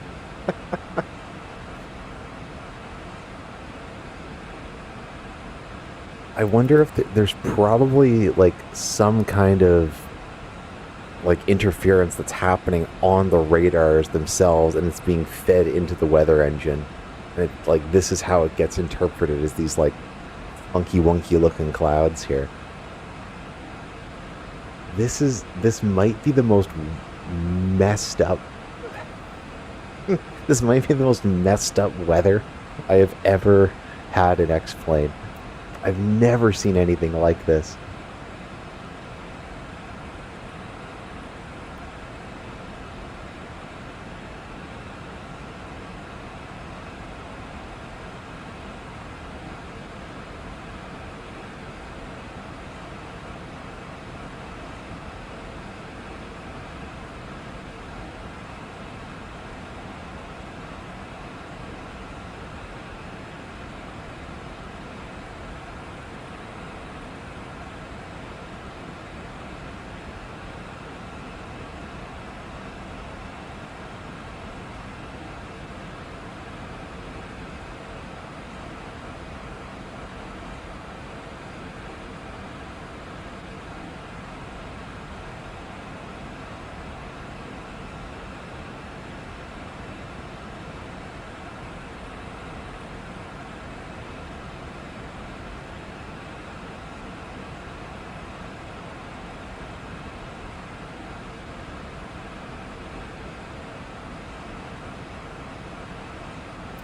I wonder if there's probably like some kind of like interference that's happening on the radars themselves, and it's being fed into the weather engine. And it, like, this is how it gets interpreted, as these like funky wonky looking clouds here. This might be the most messed up this might be the most messed up weather I have ever had in X-Plane. I've never seen anything like this.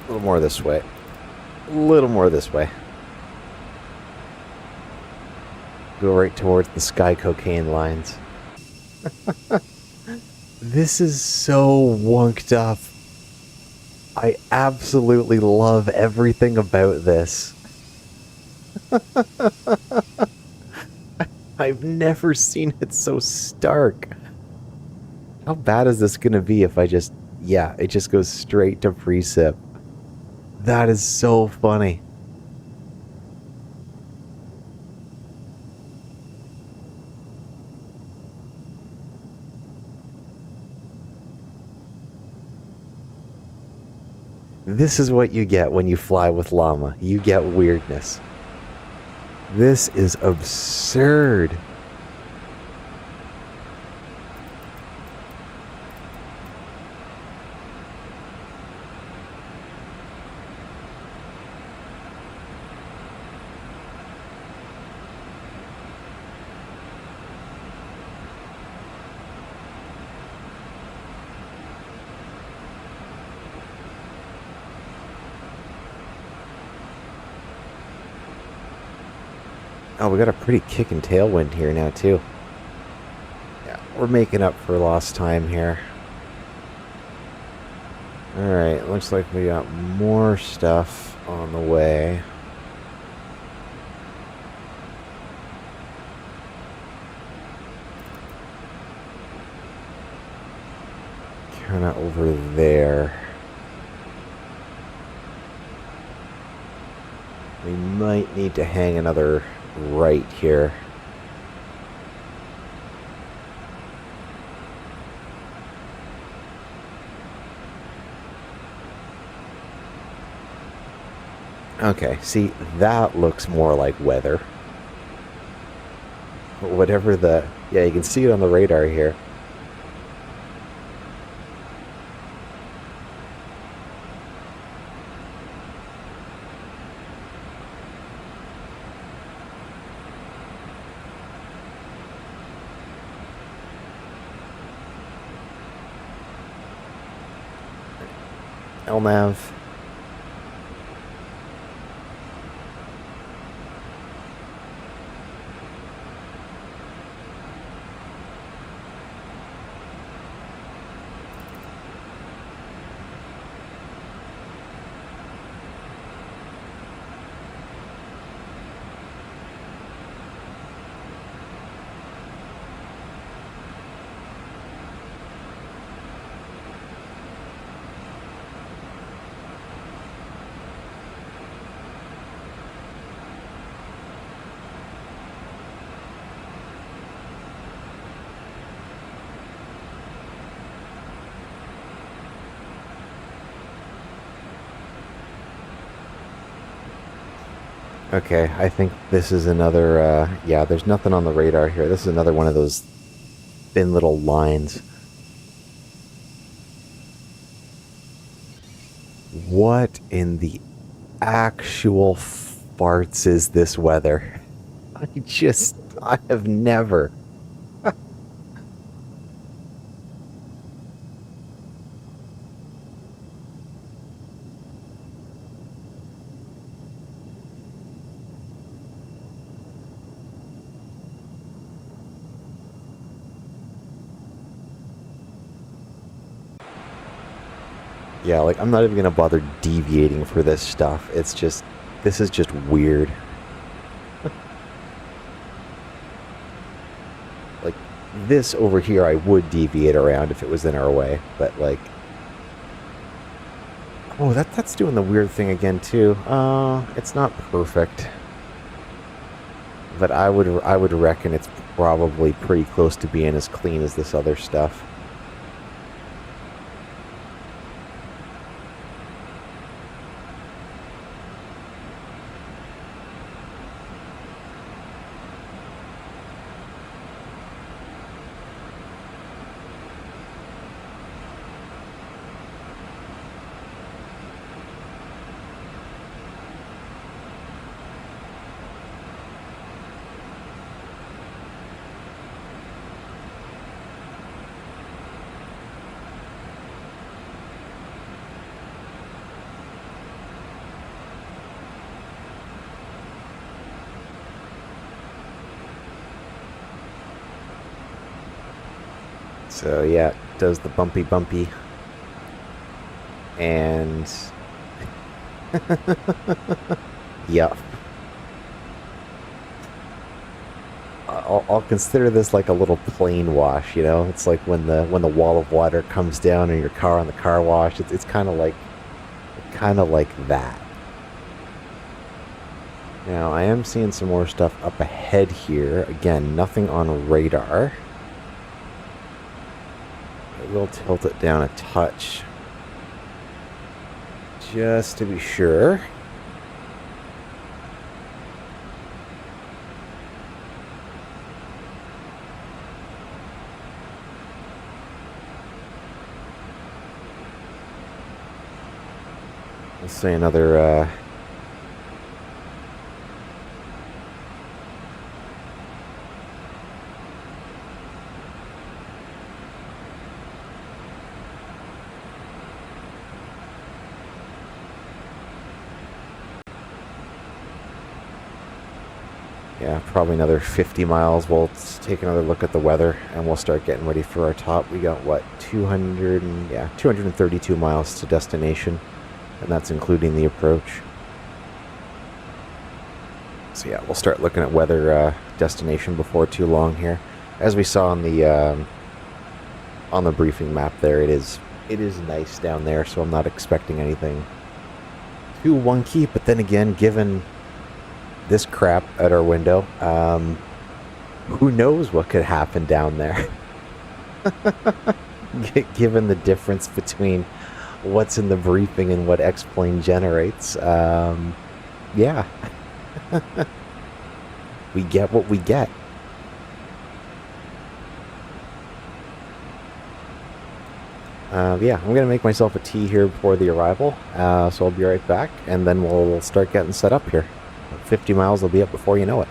A little more this way. A little more this way. Go right towards the sky cocaine lines. This is so wonked up. I absolutely love everything about this. I've never seen it so stark. How bad is this gonna be if I just... Yeah, it just goes straight to precip. That is so funny. This is what you get when you fly with Llama. You get weirdness. This is absurd. Oh, we got a pretty kick and tailwind here now, too. Yeah, we're making up for lost time here. Alright, looks like we got more stuff on the way. Kind of over there. We might need to hang another right here. Okay, see, that looks more like weather. Whatever the... Yeah, you can see it on the radar here. LNAV. Okay, I think this is another, yeah, there's nothing on the radar here. This is another one of those thin little lines. What in the actual farts is this weather? I have never. Yeah, like, I'm not even gonna bother deviating for this stuff. It's just, this is just weird. Like, this over here I would deviate around if it was in our way, but like... Oh, that's doing the weird thing again too. It's not perfect. But I would reckon it's probably pretty close to being as clean as this other stuff. So yeah, it does the bumpy. And yeah, I'll consider this like a little plane wash. You know, it's like when the wall of water comes down in your car on the car wash. It's kind of like that. Now I am seeing some more stuff up ahead here. Again, nothing on radar. I will tilt it down a touch, just to be sure. Let's say another yeah, probably another 50 miles. We'll take another look at the weather and we'll start getting ready for our top. We got what, 232 miles to destination, and that's including the approach. So yeah, we'll start looking at weather destination before too long here. As we saw on the briefing map there, it is nice down there, so I'm not expecting anything too wonky. But then again, given this crap at our window, who knows what could happen down there. Given the difference between what's in the briefing and what X-Plane generates, yeah. We get what we get. Yeah, I'm gonna make myself a tea here before the arrival, so I'll be right back, and then we'll start getting set up here. 50 miles will be up before you know it.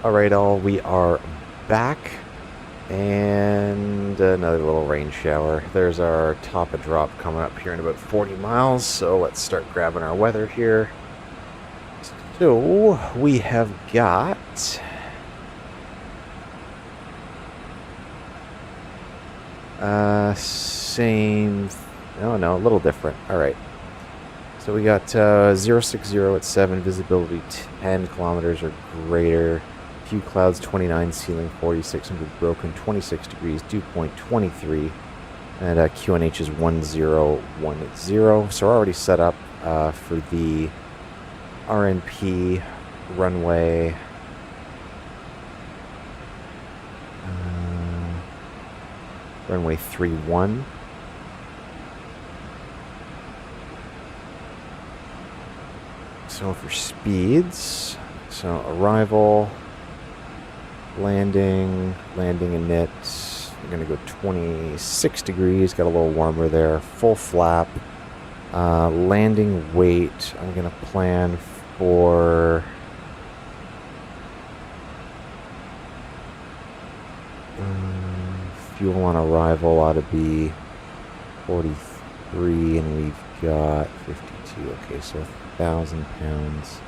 Alright, all, we are back. And another little rain shower. There's our top of drop coming up here in about 40 miles. So let's start grabbing our weather here. So we have got same. Oh no, a little different. All right. So we got 060 at 7, visibility 10 kilometers or greater. Few clouds 29, ceiling 4600, broken 26 degrees, dew point 23, and QNH is 1010. So we're already set up for the RNP runway. Runway 31. So for speeds, so arrival, landing init, we're going to go 26 degrees, got a little warmer there, full flap. Landing weight, I'm going to plan for fuel on arrival ought to be 43, and we've got 52. Okay, so 1,000 pounds.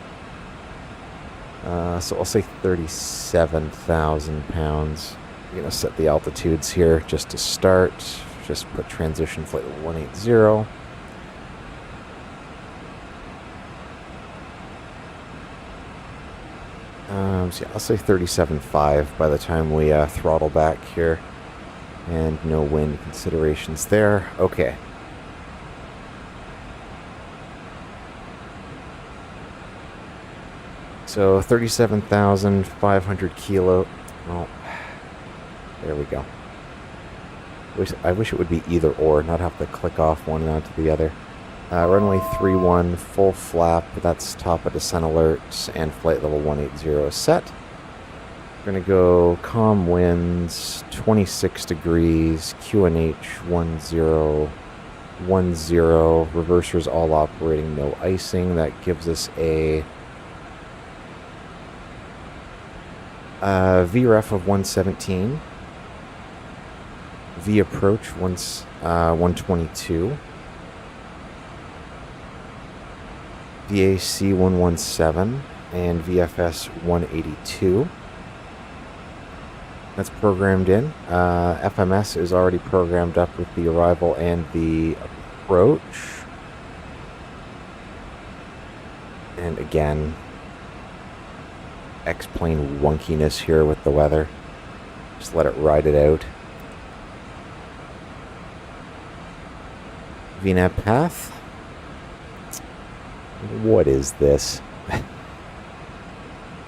So I'll say 37,000 pounds. I'm going to set the altitudes here just to start. Just put transition flight 180. So yeah, I'll say 37.5 by the time we throttle back here. And no wind considerations there. Okay. So 37,500 kilo. Well, there we go. I wish it would be either or, not have to click off one and onto the other. Runway 31, full flap. That's top of descent alert and flight level 180 set. We're going to go calm winds, 26 degrees, QNH 1010, reversers all operating, no icing. That gives us a VREF of 117, V approach 122, VAC 117, and VFS 182. That's programmed in. FMS is already programmed up with the arrival and the approach. And again, X-plane wonkiness here with the weather. Just let it ride it out. VNAV path. What is this?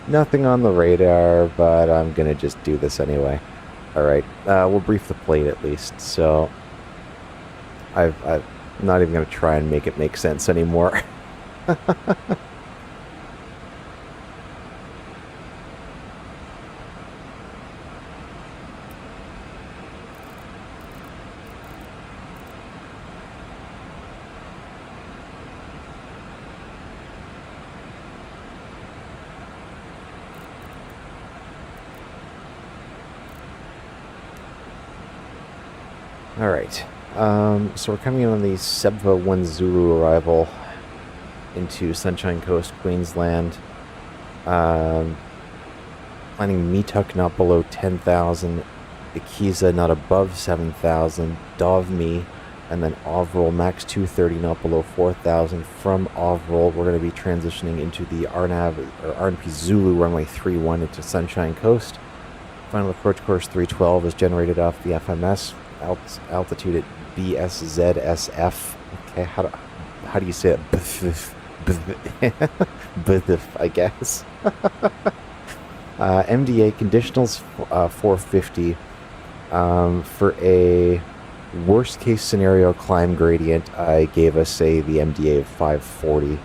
Nothing on the radar, but I'm gonna just do this anyway. Alright, we'll brief the plate at least. So I'm not even gonna try and make it make sense anymore. Alright, so we're coming in on the Sebva 1 Zulu arrival into Sunshine Coast, Queensland. Planning Meetuck not below 10,000, Ikiza not above 7,000, Dovme, and then Ovrol max 230 not below 4,000. From Ovrol, we're going to be transitioning into the RNP Zulu runway 31 into Sunshine Coast. Final approach course 312 is generated off the FMS. Altitude at BSZSF. Okay, how do you say it? I guess. MDA conditionals 450. For a worst case scenario climb gradient, I gave us the MDA of 540.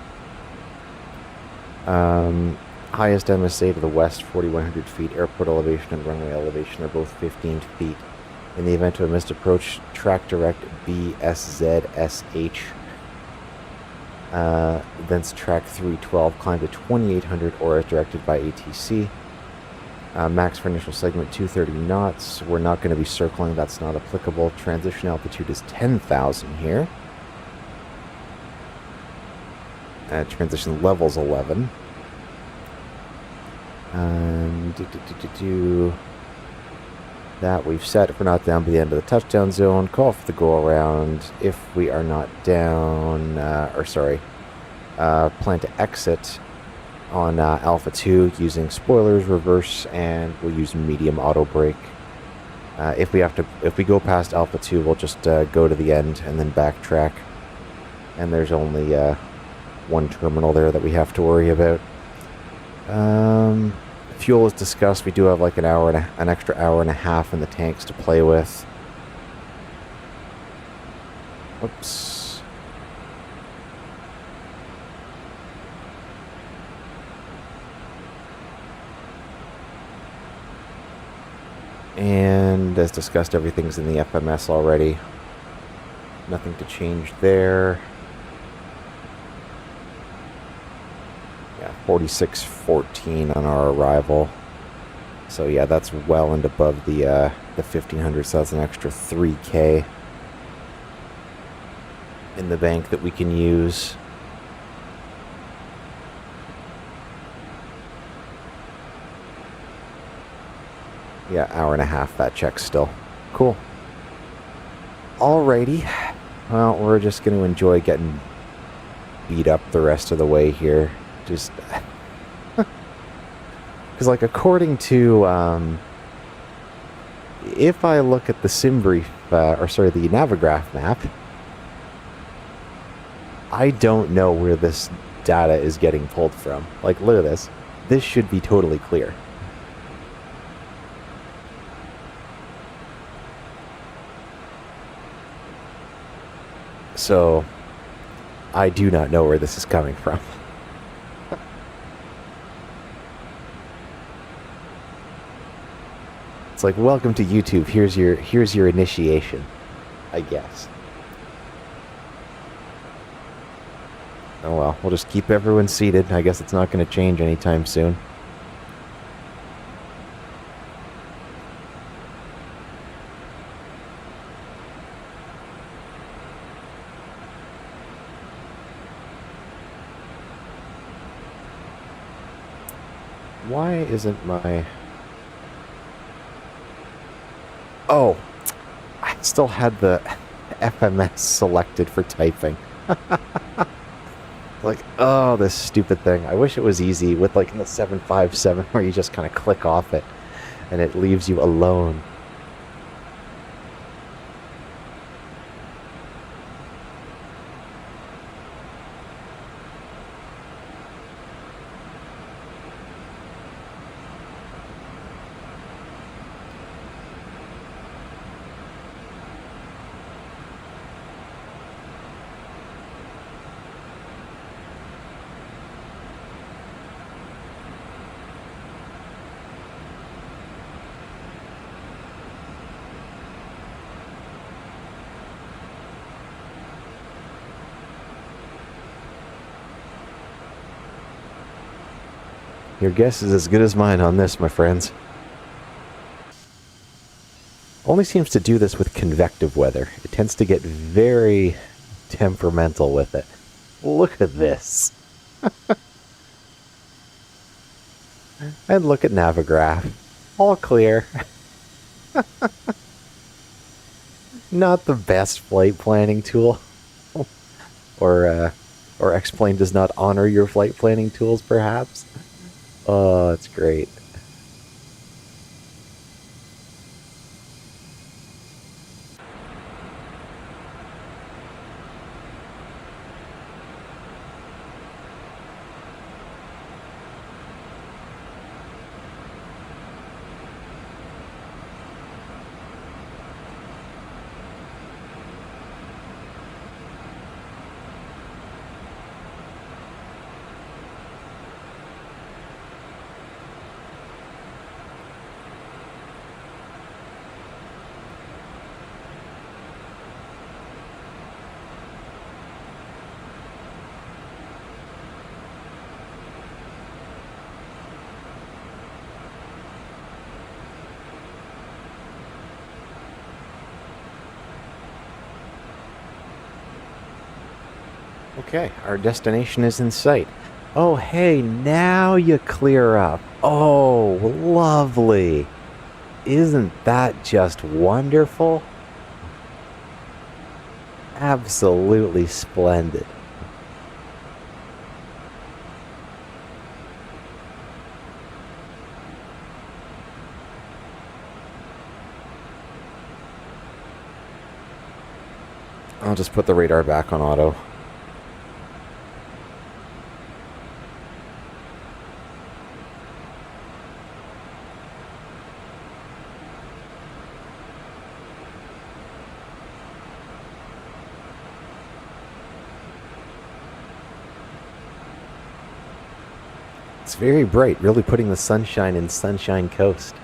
Highest MSA to the west, 4,100 feet. Airport elevation and runway elevation are both 15 feet. In the event of a missed approach, track direct BSZSH. Thence track 312, climb to 2,800 or as directed by ATC. Max for initial segment 230 knots. We're not going to be circling. That's not applicable. Transition altitude is 10,000 here. Transition level's 11. That we've set if we're not down by the end of the touchdown zone. Call for the go around if we are not down, plan to exit on Alpha 2 using spoilers, reverse, and we'll use medium auto brake. If we go past Alpha 2, we'll just go to the end and then backtrack. And there's only one terminal there that we have to worry about. Fuel is discussed. We do have like an extra hour and a half in the tanks to play with. Oops. And as discussed, everything's in the FMS already. Nothing to change there. 4614 on our arrival. So yeah, that's well and above the 1500, so that's an extra 3K in the bank that we can use. Yeah, hour and a half, that checks still. Cool. Alrighty. Well, we're just going to enjoy getting beat up the rest of the way here. Just because, like, according to if I look at the SimBrief the Navigraph map, I don't know where this data is getting pulled from. Like, look at this. This should be totally clear. So I do not know where this is coming from. It's like, welcome to YouTube. Here's your initiation, I guess. Oh well, we'll just keep everyone seated. I guess it's not going to change anytime soon. Why isn't my... Oh, I still had the FMS selected for typing. Like, oh, this stupid thing. I wish it was easy with, like, in the 757 where you just kind of click off it and it leaves you alone. Your guess is as good as mine on this, my friends. Only seems to do this with convective weather. It tends to get very temperamental with it. Look at this. And look at Navigraph. All clear. Not the best flight planning tool. Or X-Plane does not honor your flight planning tools, perhaps. Oh, that's great. Okay, our destination is in sight. Oh, hey, now you clear up. Oh, lovely. Isn't that just wonderful? Absolutely splendid. I'll just put the radar back on auto. It's very bright, really putting the sunshine in Sunshine Coast.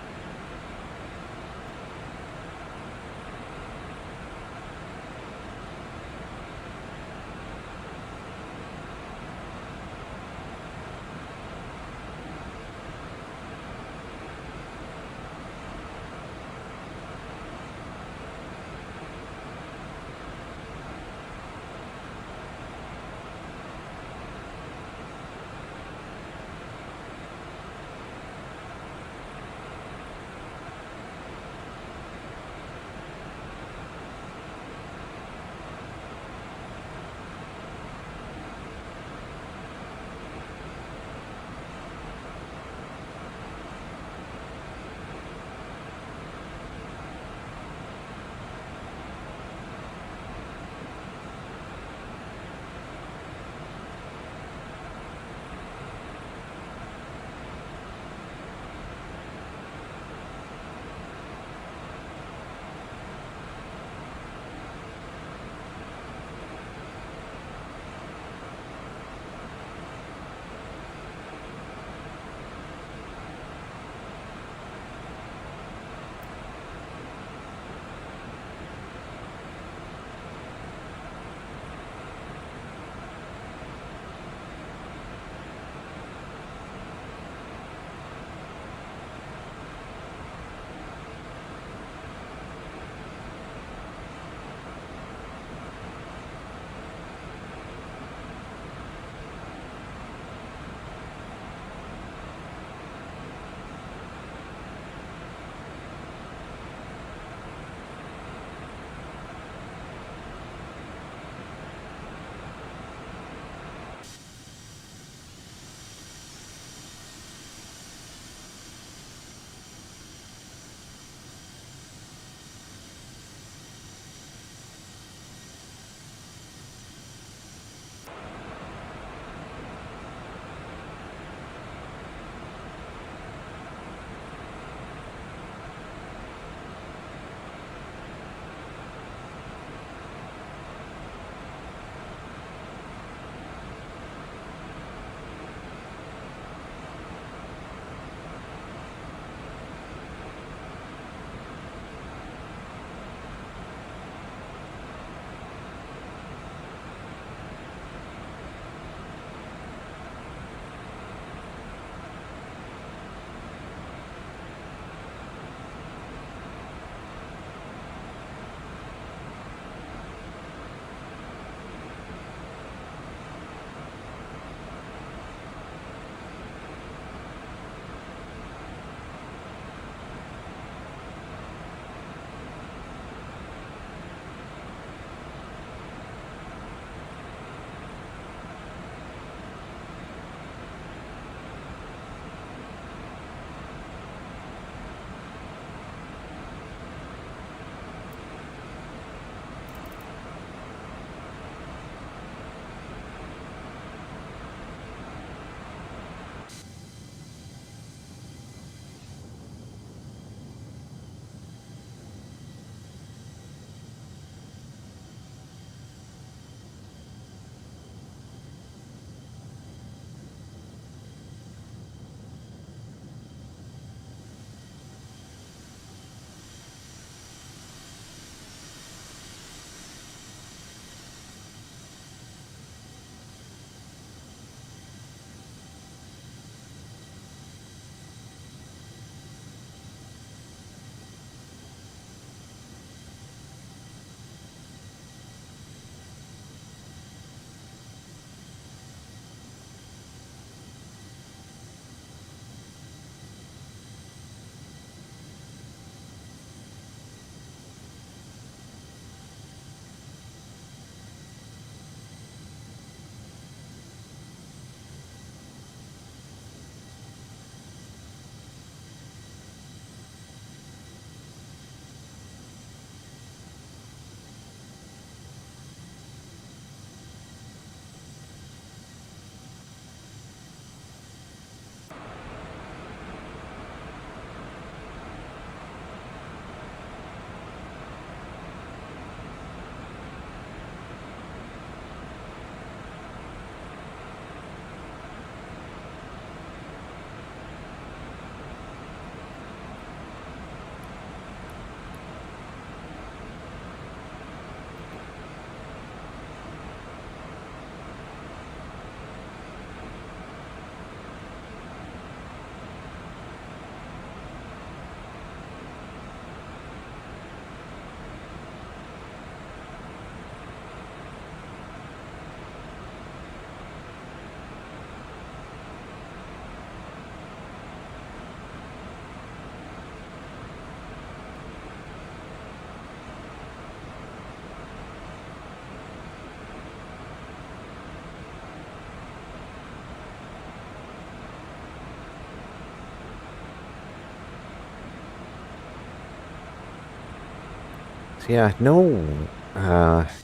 So yeah, no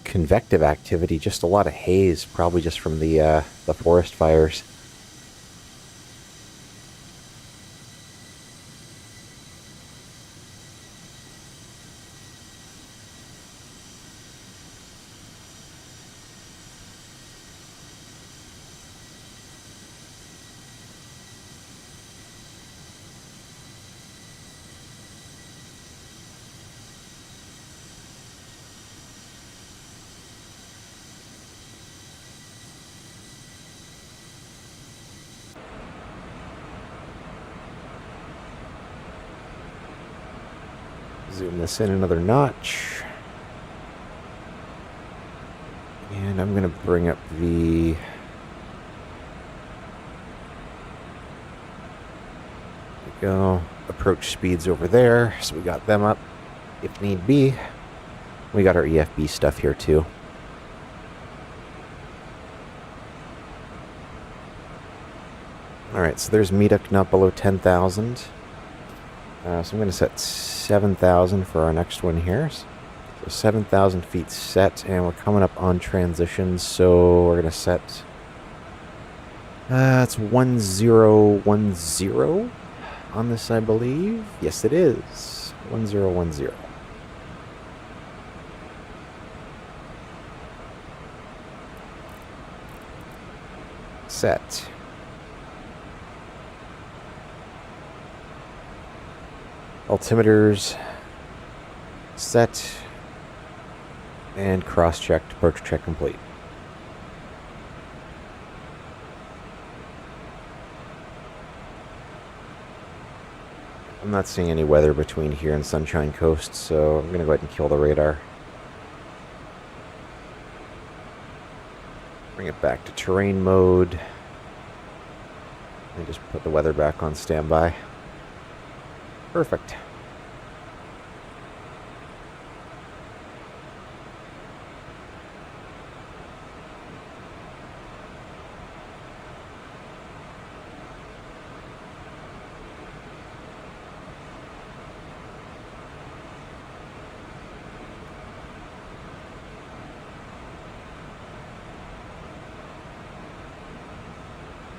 convective activity, just a lot of haze, probably just from the forest fires. Zoom this in another notch. And I'm going to bring up the... There we go. Approach speeds over there, so we got them up if need be. We got our EFB stuff here too. Alright, so there's Meetup not below 10,000. So I'm going to set 7,000 for our next one here. So 7,000 feet set, and we're coming up on transitions, so we're going to set... it's 1010 on this, I believe. Yes, it is. 1010. Set. Altimeters set, and cross-checked, approach check complete. I'm not seeing any weather between here and Sunshine Coast, so I'm going to go ahead and kill the radar. Bring it back to terrain mode, and just put the weather back on standby. Perfect.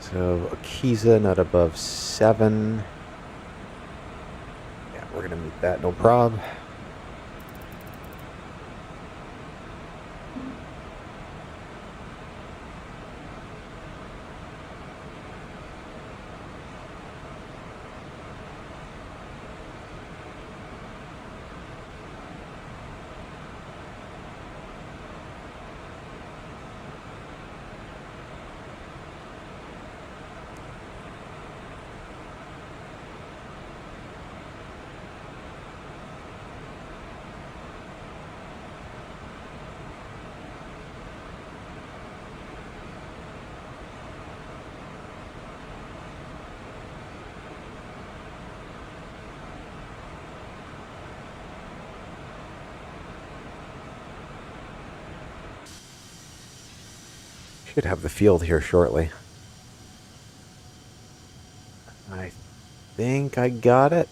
So Akiza not above 7. Yeah, we're gonna meet that, no prob. Should have the field here shortly. I think I got it.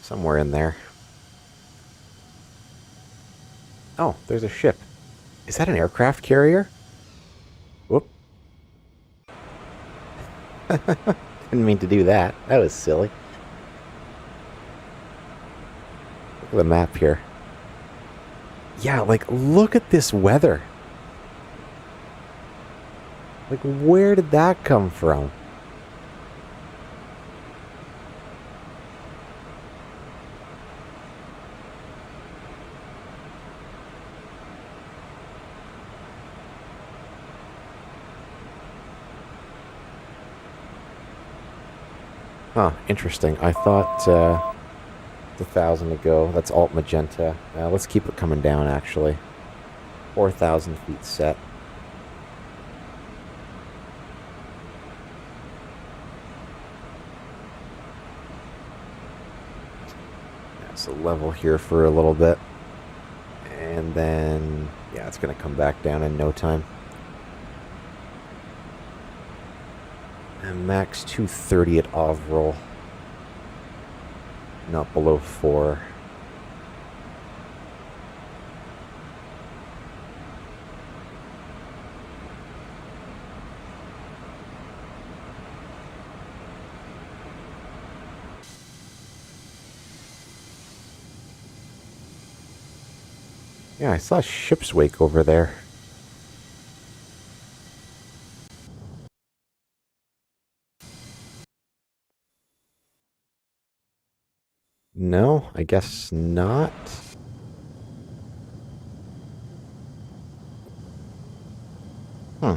Somewhere in there. Oh, there's a ship. Is that an aircraft carrier? Whoop. Didn't mean to do that. That was silly. Look at the map here. Yeah, like, look at this weather. Like, where did that come from? Huh, interesting. I thought it's 1,000 to go. That's alt magenta. Let's keep it coming down, actually. 4,000 feet set. So level here for a little bit. And then, yeah, it's going to come back down in no time. And max 230 at Ovril. not below 4. Yeah, I saw a ship's wake over there. No, I guess not. Hmm.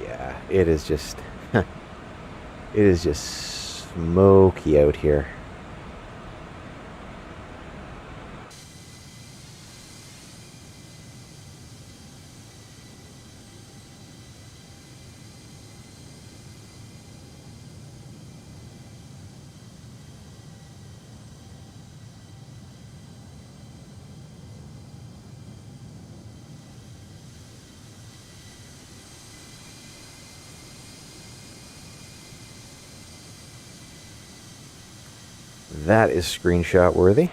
Yeah, it is just... it is just smoky out here. That is screenshot worthy.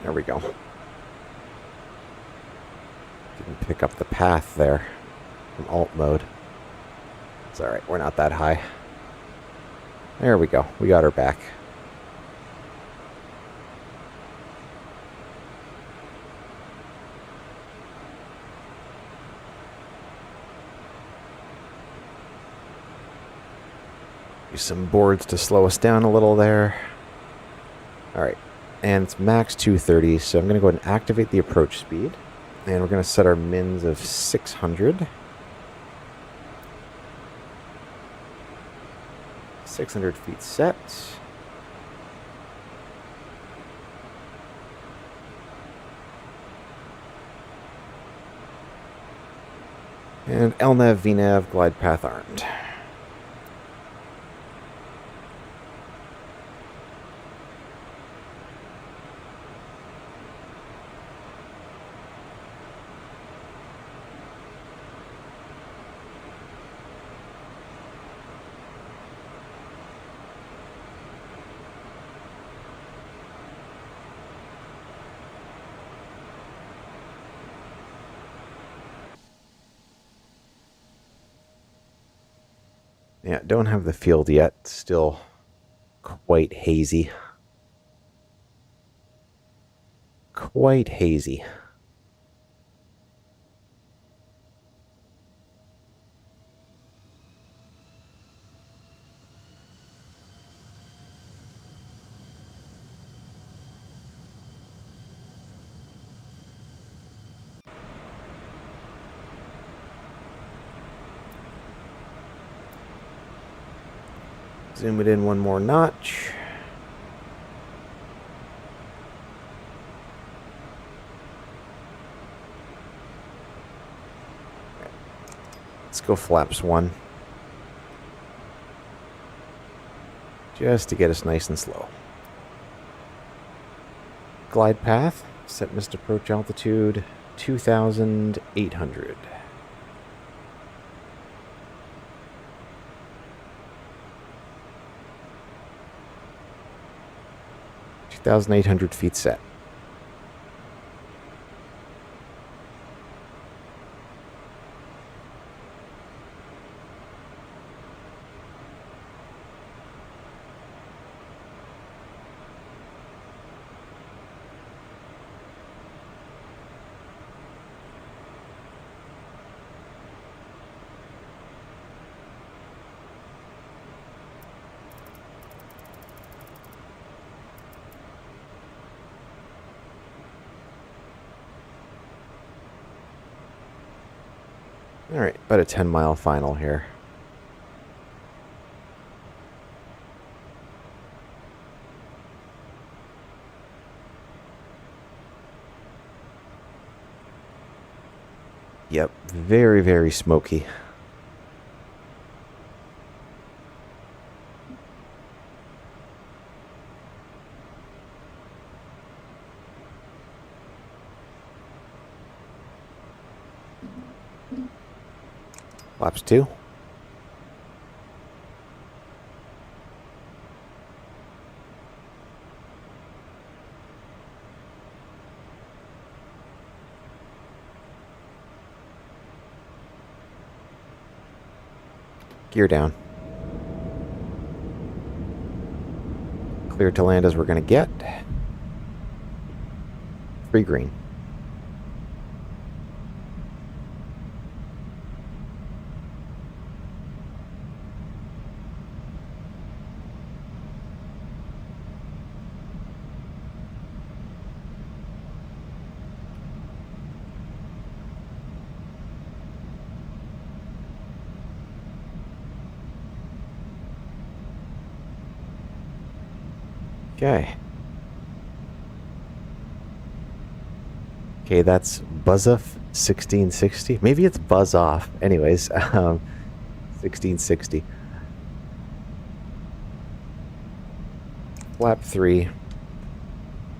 There we go. Didn't pick up the path there from alt mode. It's alright, we're not that high. There we go. We got her back. Use some boards to slow us down a little there. Alright. And it's max 230, so I'm going to go ahead and activate the approach speed. And we're going to set our mins of 600. 600 feet set. And LNAV, VNAV, glide path armed. Yeah, don't have the field yet. Still quite hazy. Quite hazy. Zoom it in one more notch. Let's go flaps 1. Just to get us nice and slow. Glide path, set missed approach altitude 2,800. 2,800 feet set. Alright, about a 10-mile final here. Yep, very, very smoky. Flaps 2. Gear down. Clear to land as we're going to get. Free green. Okay. Okay, that's Buzzuff 1660. Maybe it's Buzz Off. Anyways, 1660. Flap 3.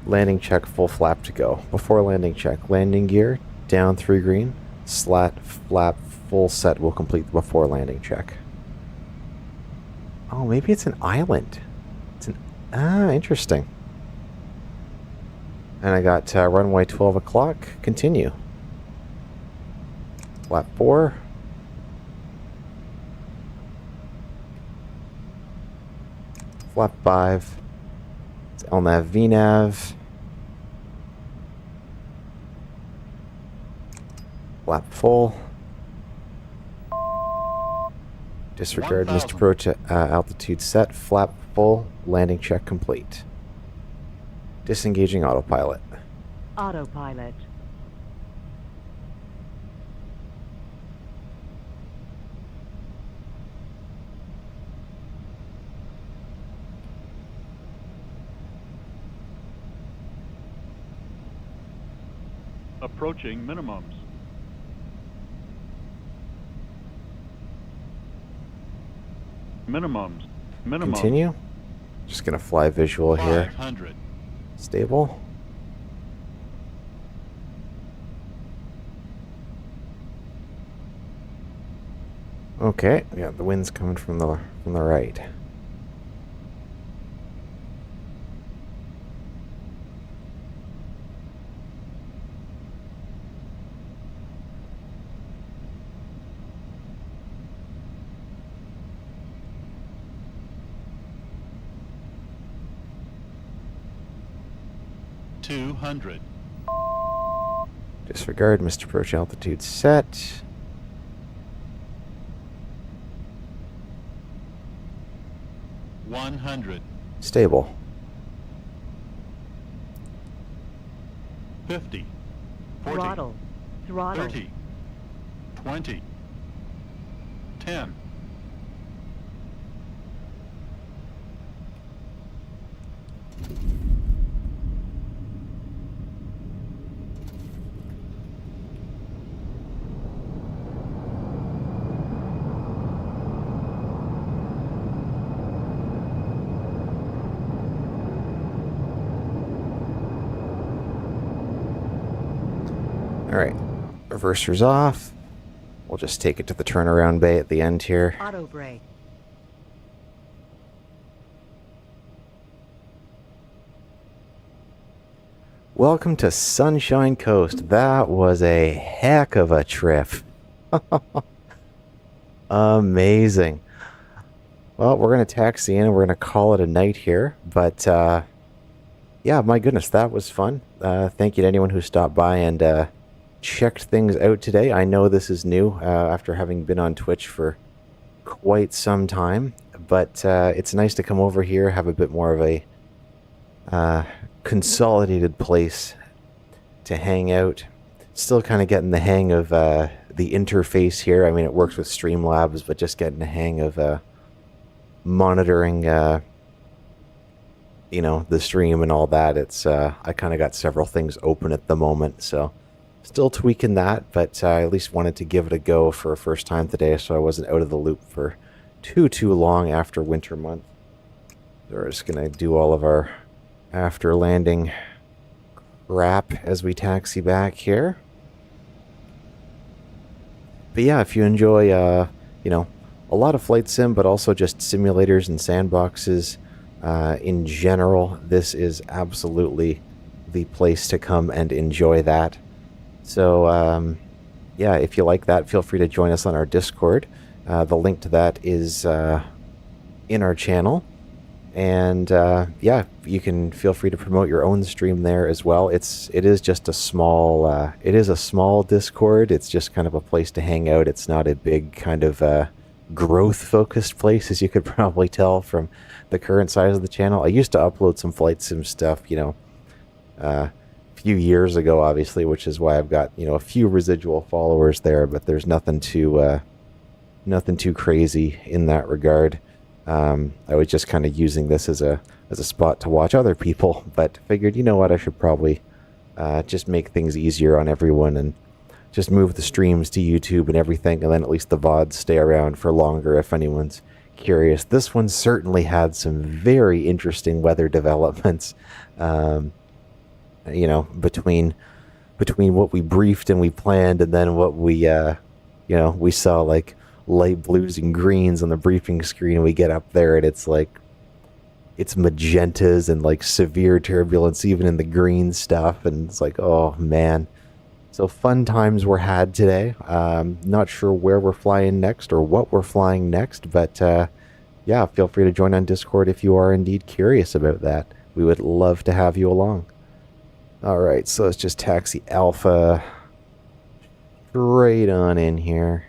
Landing check, full flap to go. Before landing check, landing gear, down 3 green. Slat, flap, full set will complete the before landing check. Oh, maybe it's an island. Interesting. And I got runway 12 o'clock. Continue. Flap 4. Flap 5. It's LNAV, VNAV. Flap full. Disregard missed approach altitude set. Flap full. Landing check complete. Disengaging autopilot. Autopilot. Approaching minimums. Minimums. Continue. Just gonna fly visual here. 500. Stable. Okay, yeah, the wind's coming from the right. $200. Disregard missed approach altitude set. $100. Stable. 50. 40. Throttle. Throttle. 30. 20. 10. Alright, reverser's off. We'll just take it to the turnaround bay at the end here. Auto brake. Welcome to Sunshine Coast. That was a heck of a trip. Amazing. Well, we're going to taxi in and we're going to call it a night here. But, yeah, my goodness, that was fun. Thank you to anyone who stopped by and checked things out today. I know this is new after having been on Twitch for quite some time. But it's nice to come over here, have a bit more of a consolidated place to hang out. Still kind of getting the hang of the interface here. I mean, it works with Streamlabs, but just getting the hang of monitoring, you know, the stream and all that. It's I kind of got several things open at the moment, so Still tweaking that, but I at least wanted to give it a go for a first time today, so I wasn't out of the loop for too long after winter month. So we're just gonna do all of our after landing crap as we taxi back here. But yeah, if you enjoy, you know, a lot of flight sim, but also just simulators and sandboxes in general, this is absolutely the place to come and enjoy that. So, yeah, if you like that, feel free to join us on our Discord. The link to that is in our channel. And yeah, you can feel free to promote your own stream there as well. It is just a small Discord. It's just kind of a place to hang out. It's not a big kind of growth focused place, as you could probably tell from the current size of the channel. I used to upload some flight sim stuff, you know, a few years ago, obviously, which is why I've got, you know, a few residual followers there, but there's nothing too crazy in that regard. I was just kind of using this as a spot to watch other people, but figured, you know what, I should probably just make things easier on everyone and just move the streams to YouTube and everything, and then at least the VODs stay around for longer if anyone's curious. This one certainly had some very interesting weather developments, you know, between what we briefed and we planned, and then what we, you know, we saw like light blues and greens on the briefing screen, and we get up there and it's like, it's magentas and like severe turbulence even in the green stuff, and it's like, oh man. So fun times were had today. Not sure where we're flying next or what we're flying next, but yeah, feel free to join on Discord if you are indeed curious about that. We would love to have you along. Alright, so let's just taxi Alpha straight on in here.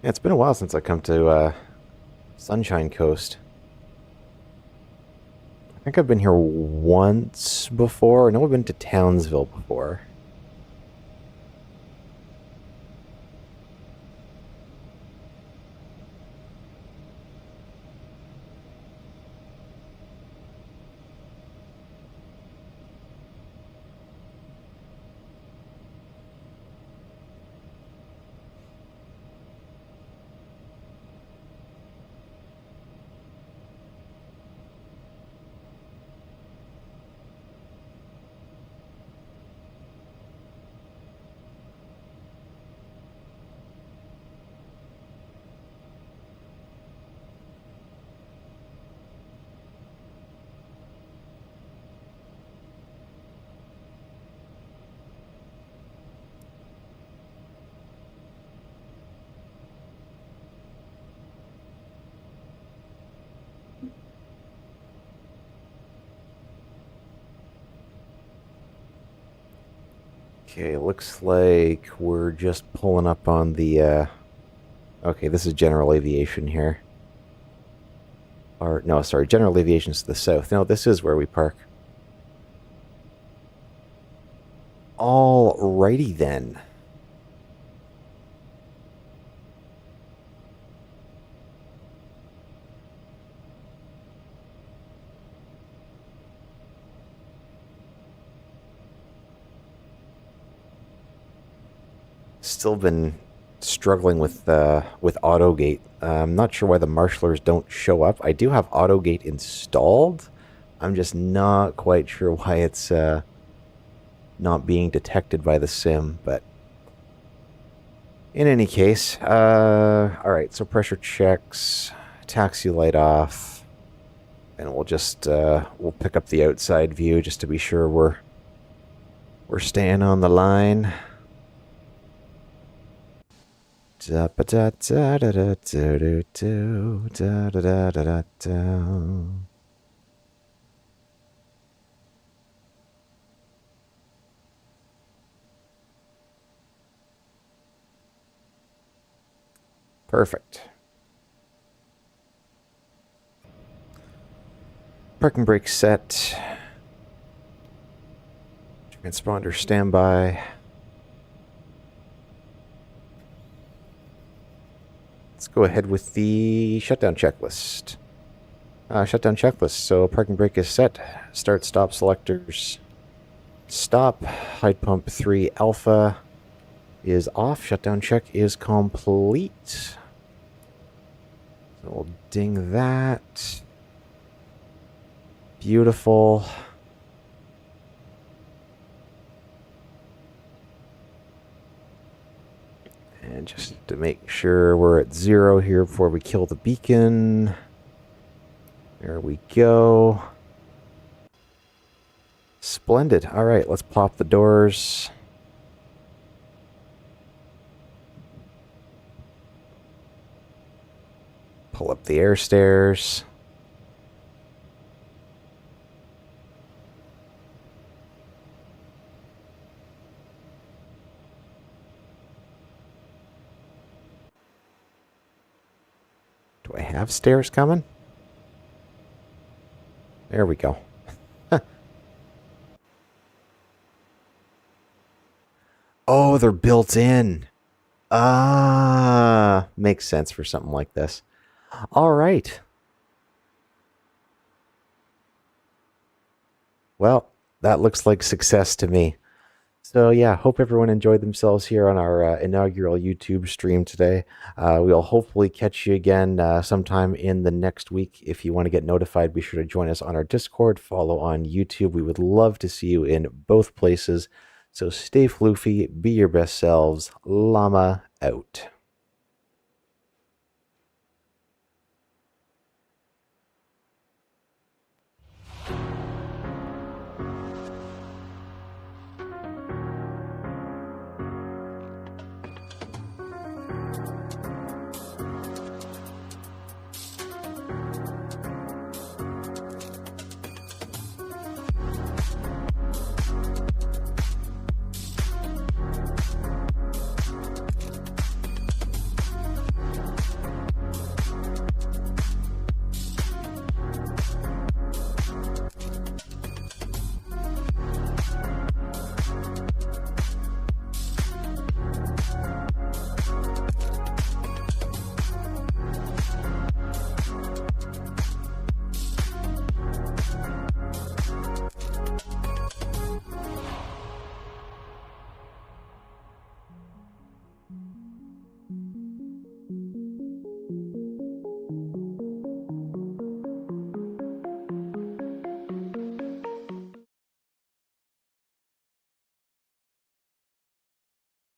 Yeah, it's been a while since I come to Sunshine Coast. I think I've been here once before. I know I've been to Townsville before. Okay, looks like we're just pulling up on the, okay, this is General Aviation here. Or, no, sorry, General Aviation's to the south. No, this is where we park. Alrighty then. Still been struggling with AutoGate. I'm not sure why the marshalers don't show up. I do have AutoGate installed. I'm just not quite sure why it's not being detected by the sim, but in any case, alright, so pressure checks, taxi light off, and we'll just we'll pick up the outside view just to be sure we're staying on the line. Perfect. Parking brake set. Transponder standby. Let's go ahead with the shutdown checklist. So parking brake is set. Start stop selectors. Stop. Hide pump 3 alpha is off. Shutdown check is complete. So we'll ding that. Beautiful. And just to make sure we're at 0 here before we kill the beacon. There we go. Splendid. All right, let's pop the doors. Pull up the air stairs. Do I have stairs coming? There we go. Oh, they're built in. Ah, makes sense for something like this. All right. Well, that looks like success to me. So yeah, hope everyone enjoyed themselves here on our inaugural YouTube stream today. We'll hopefully catch you again sometime in the next week. If you want to get notified, be sure to join us on our Discord, follow on YouTube. We would love to see you in both places. So stay floofy, be your best selves. Llama out.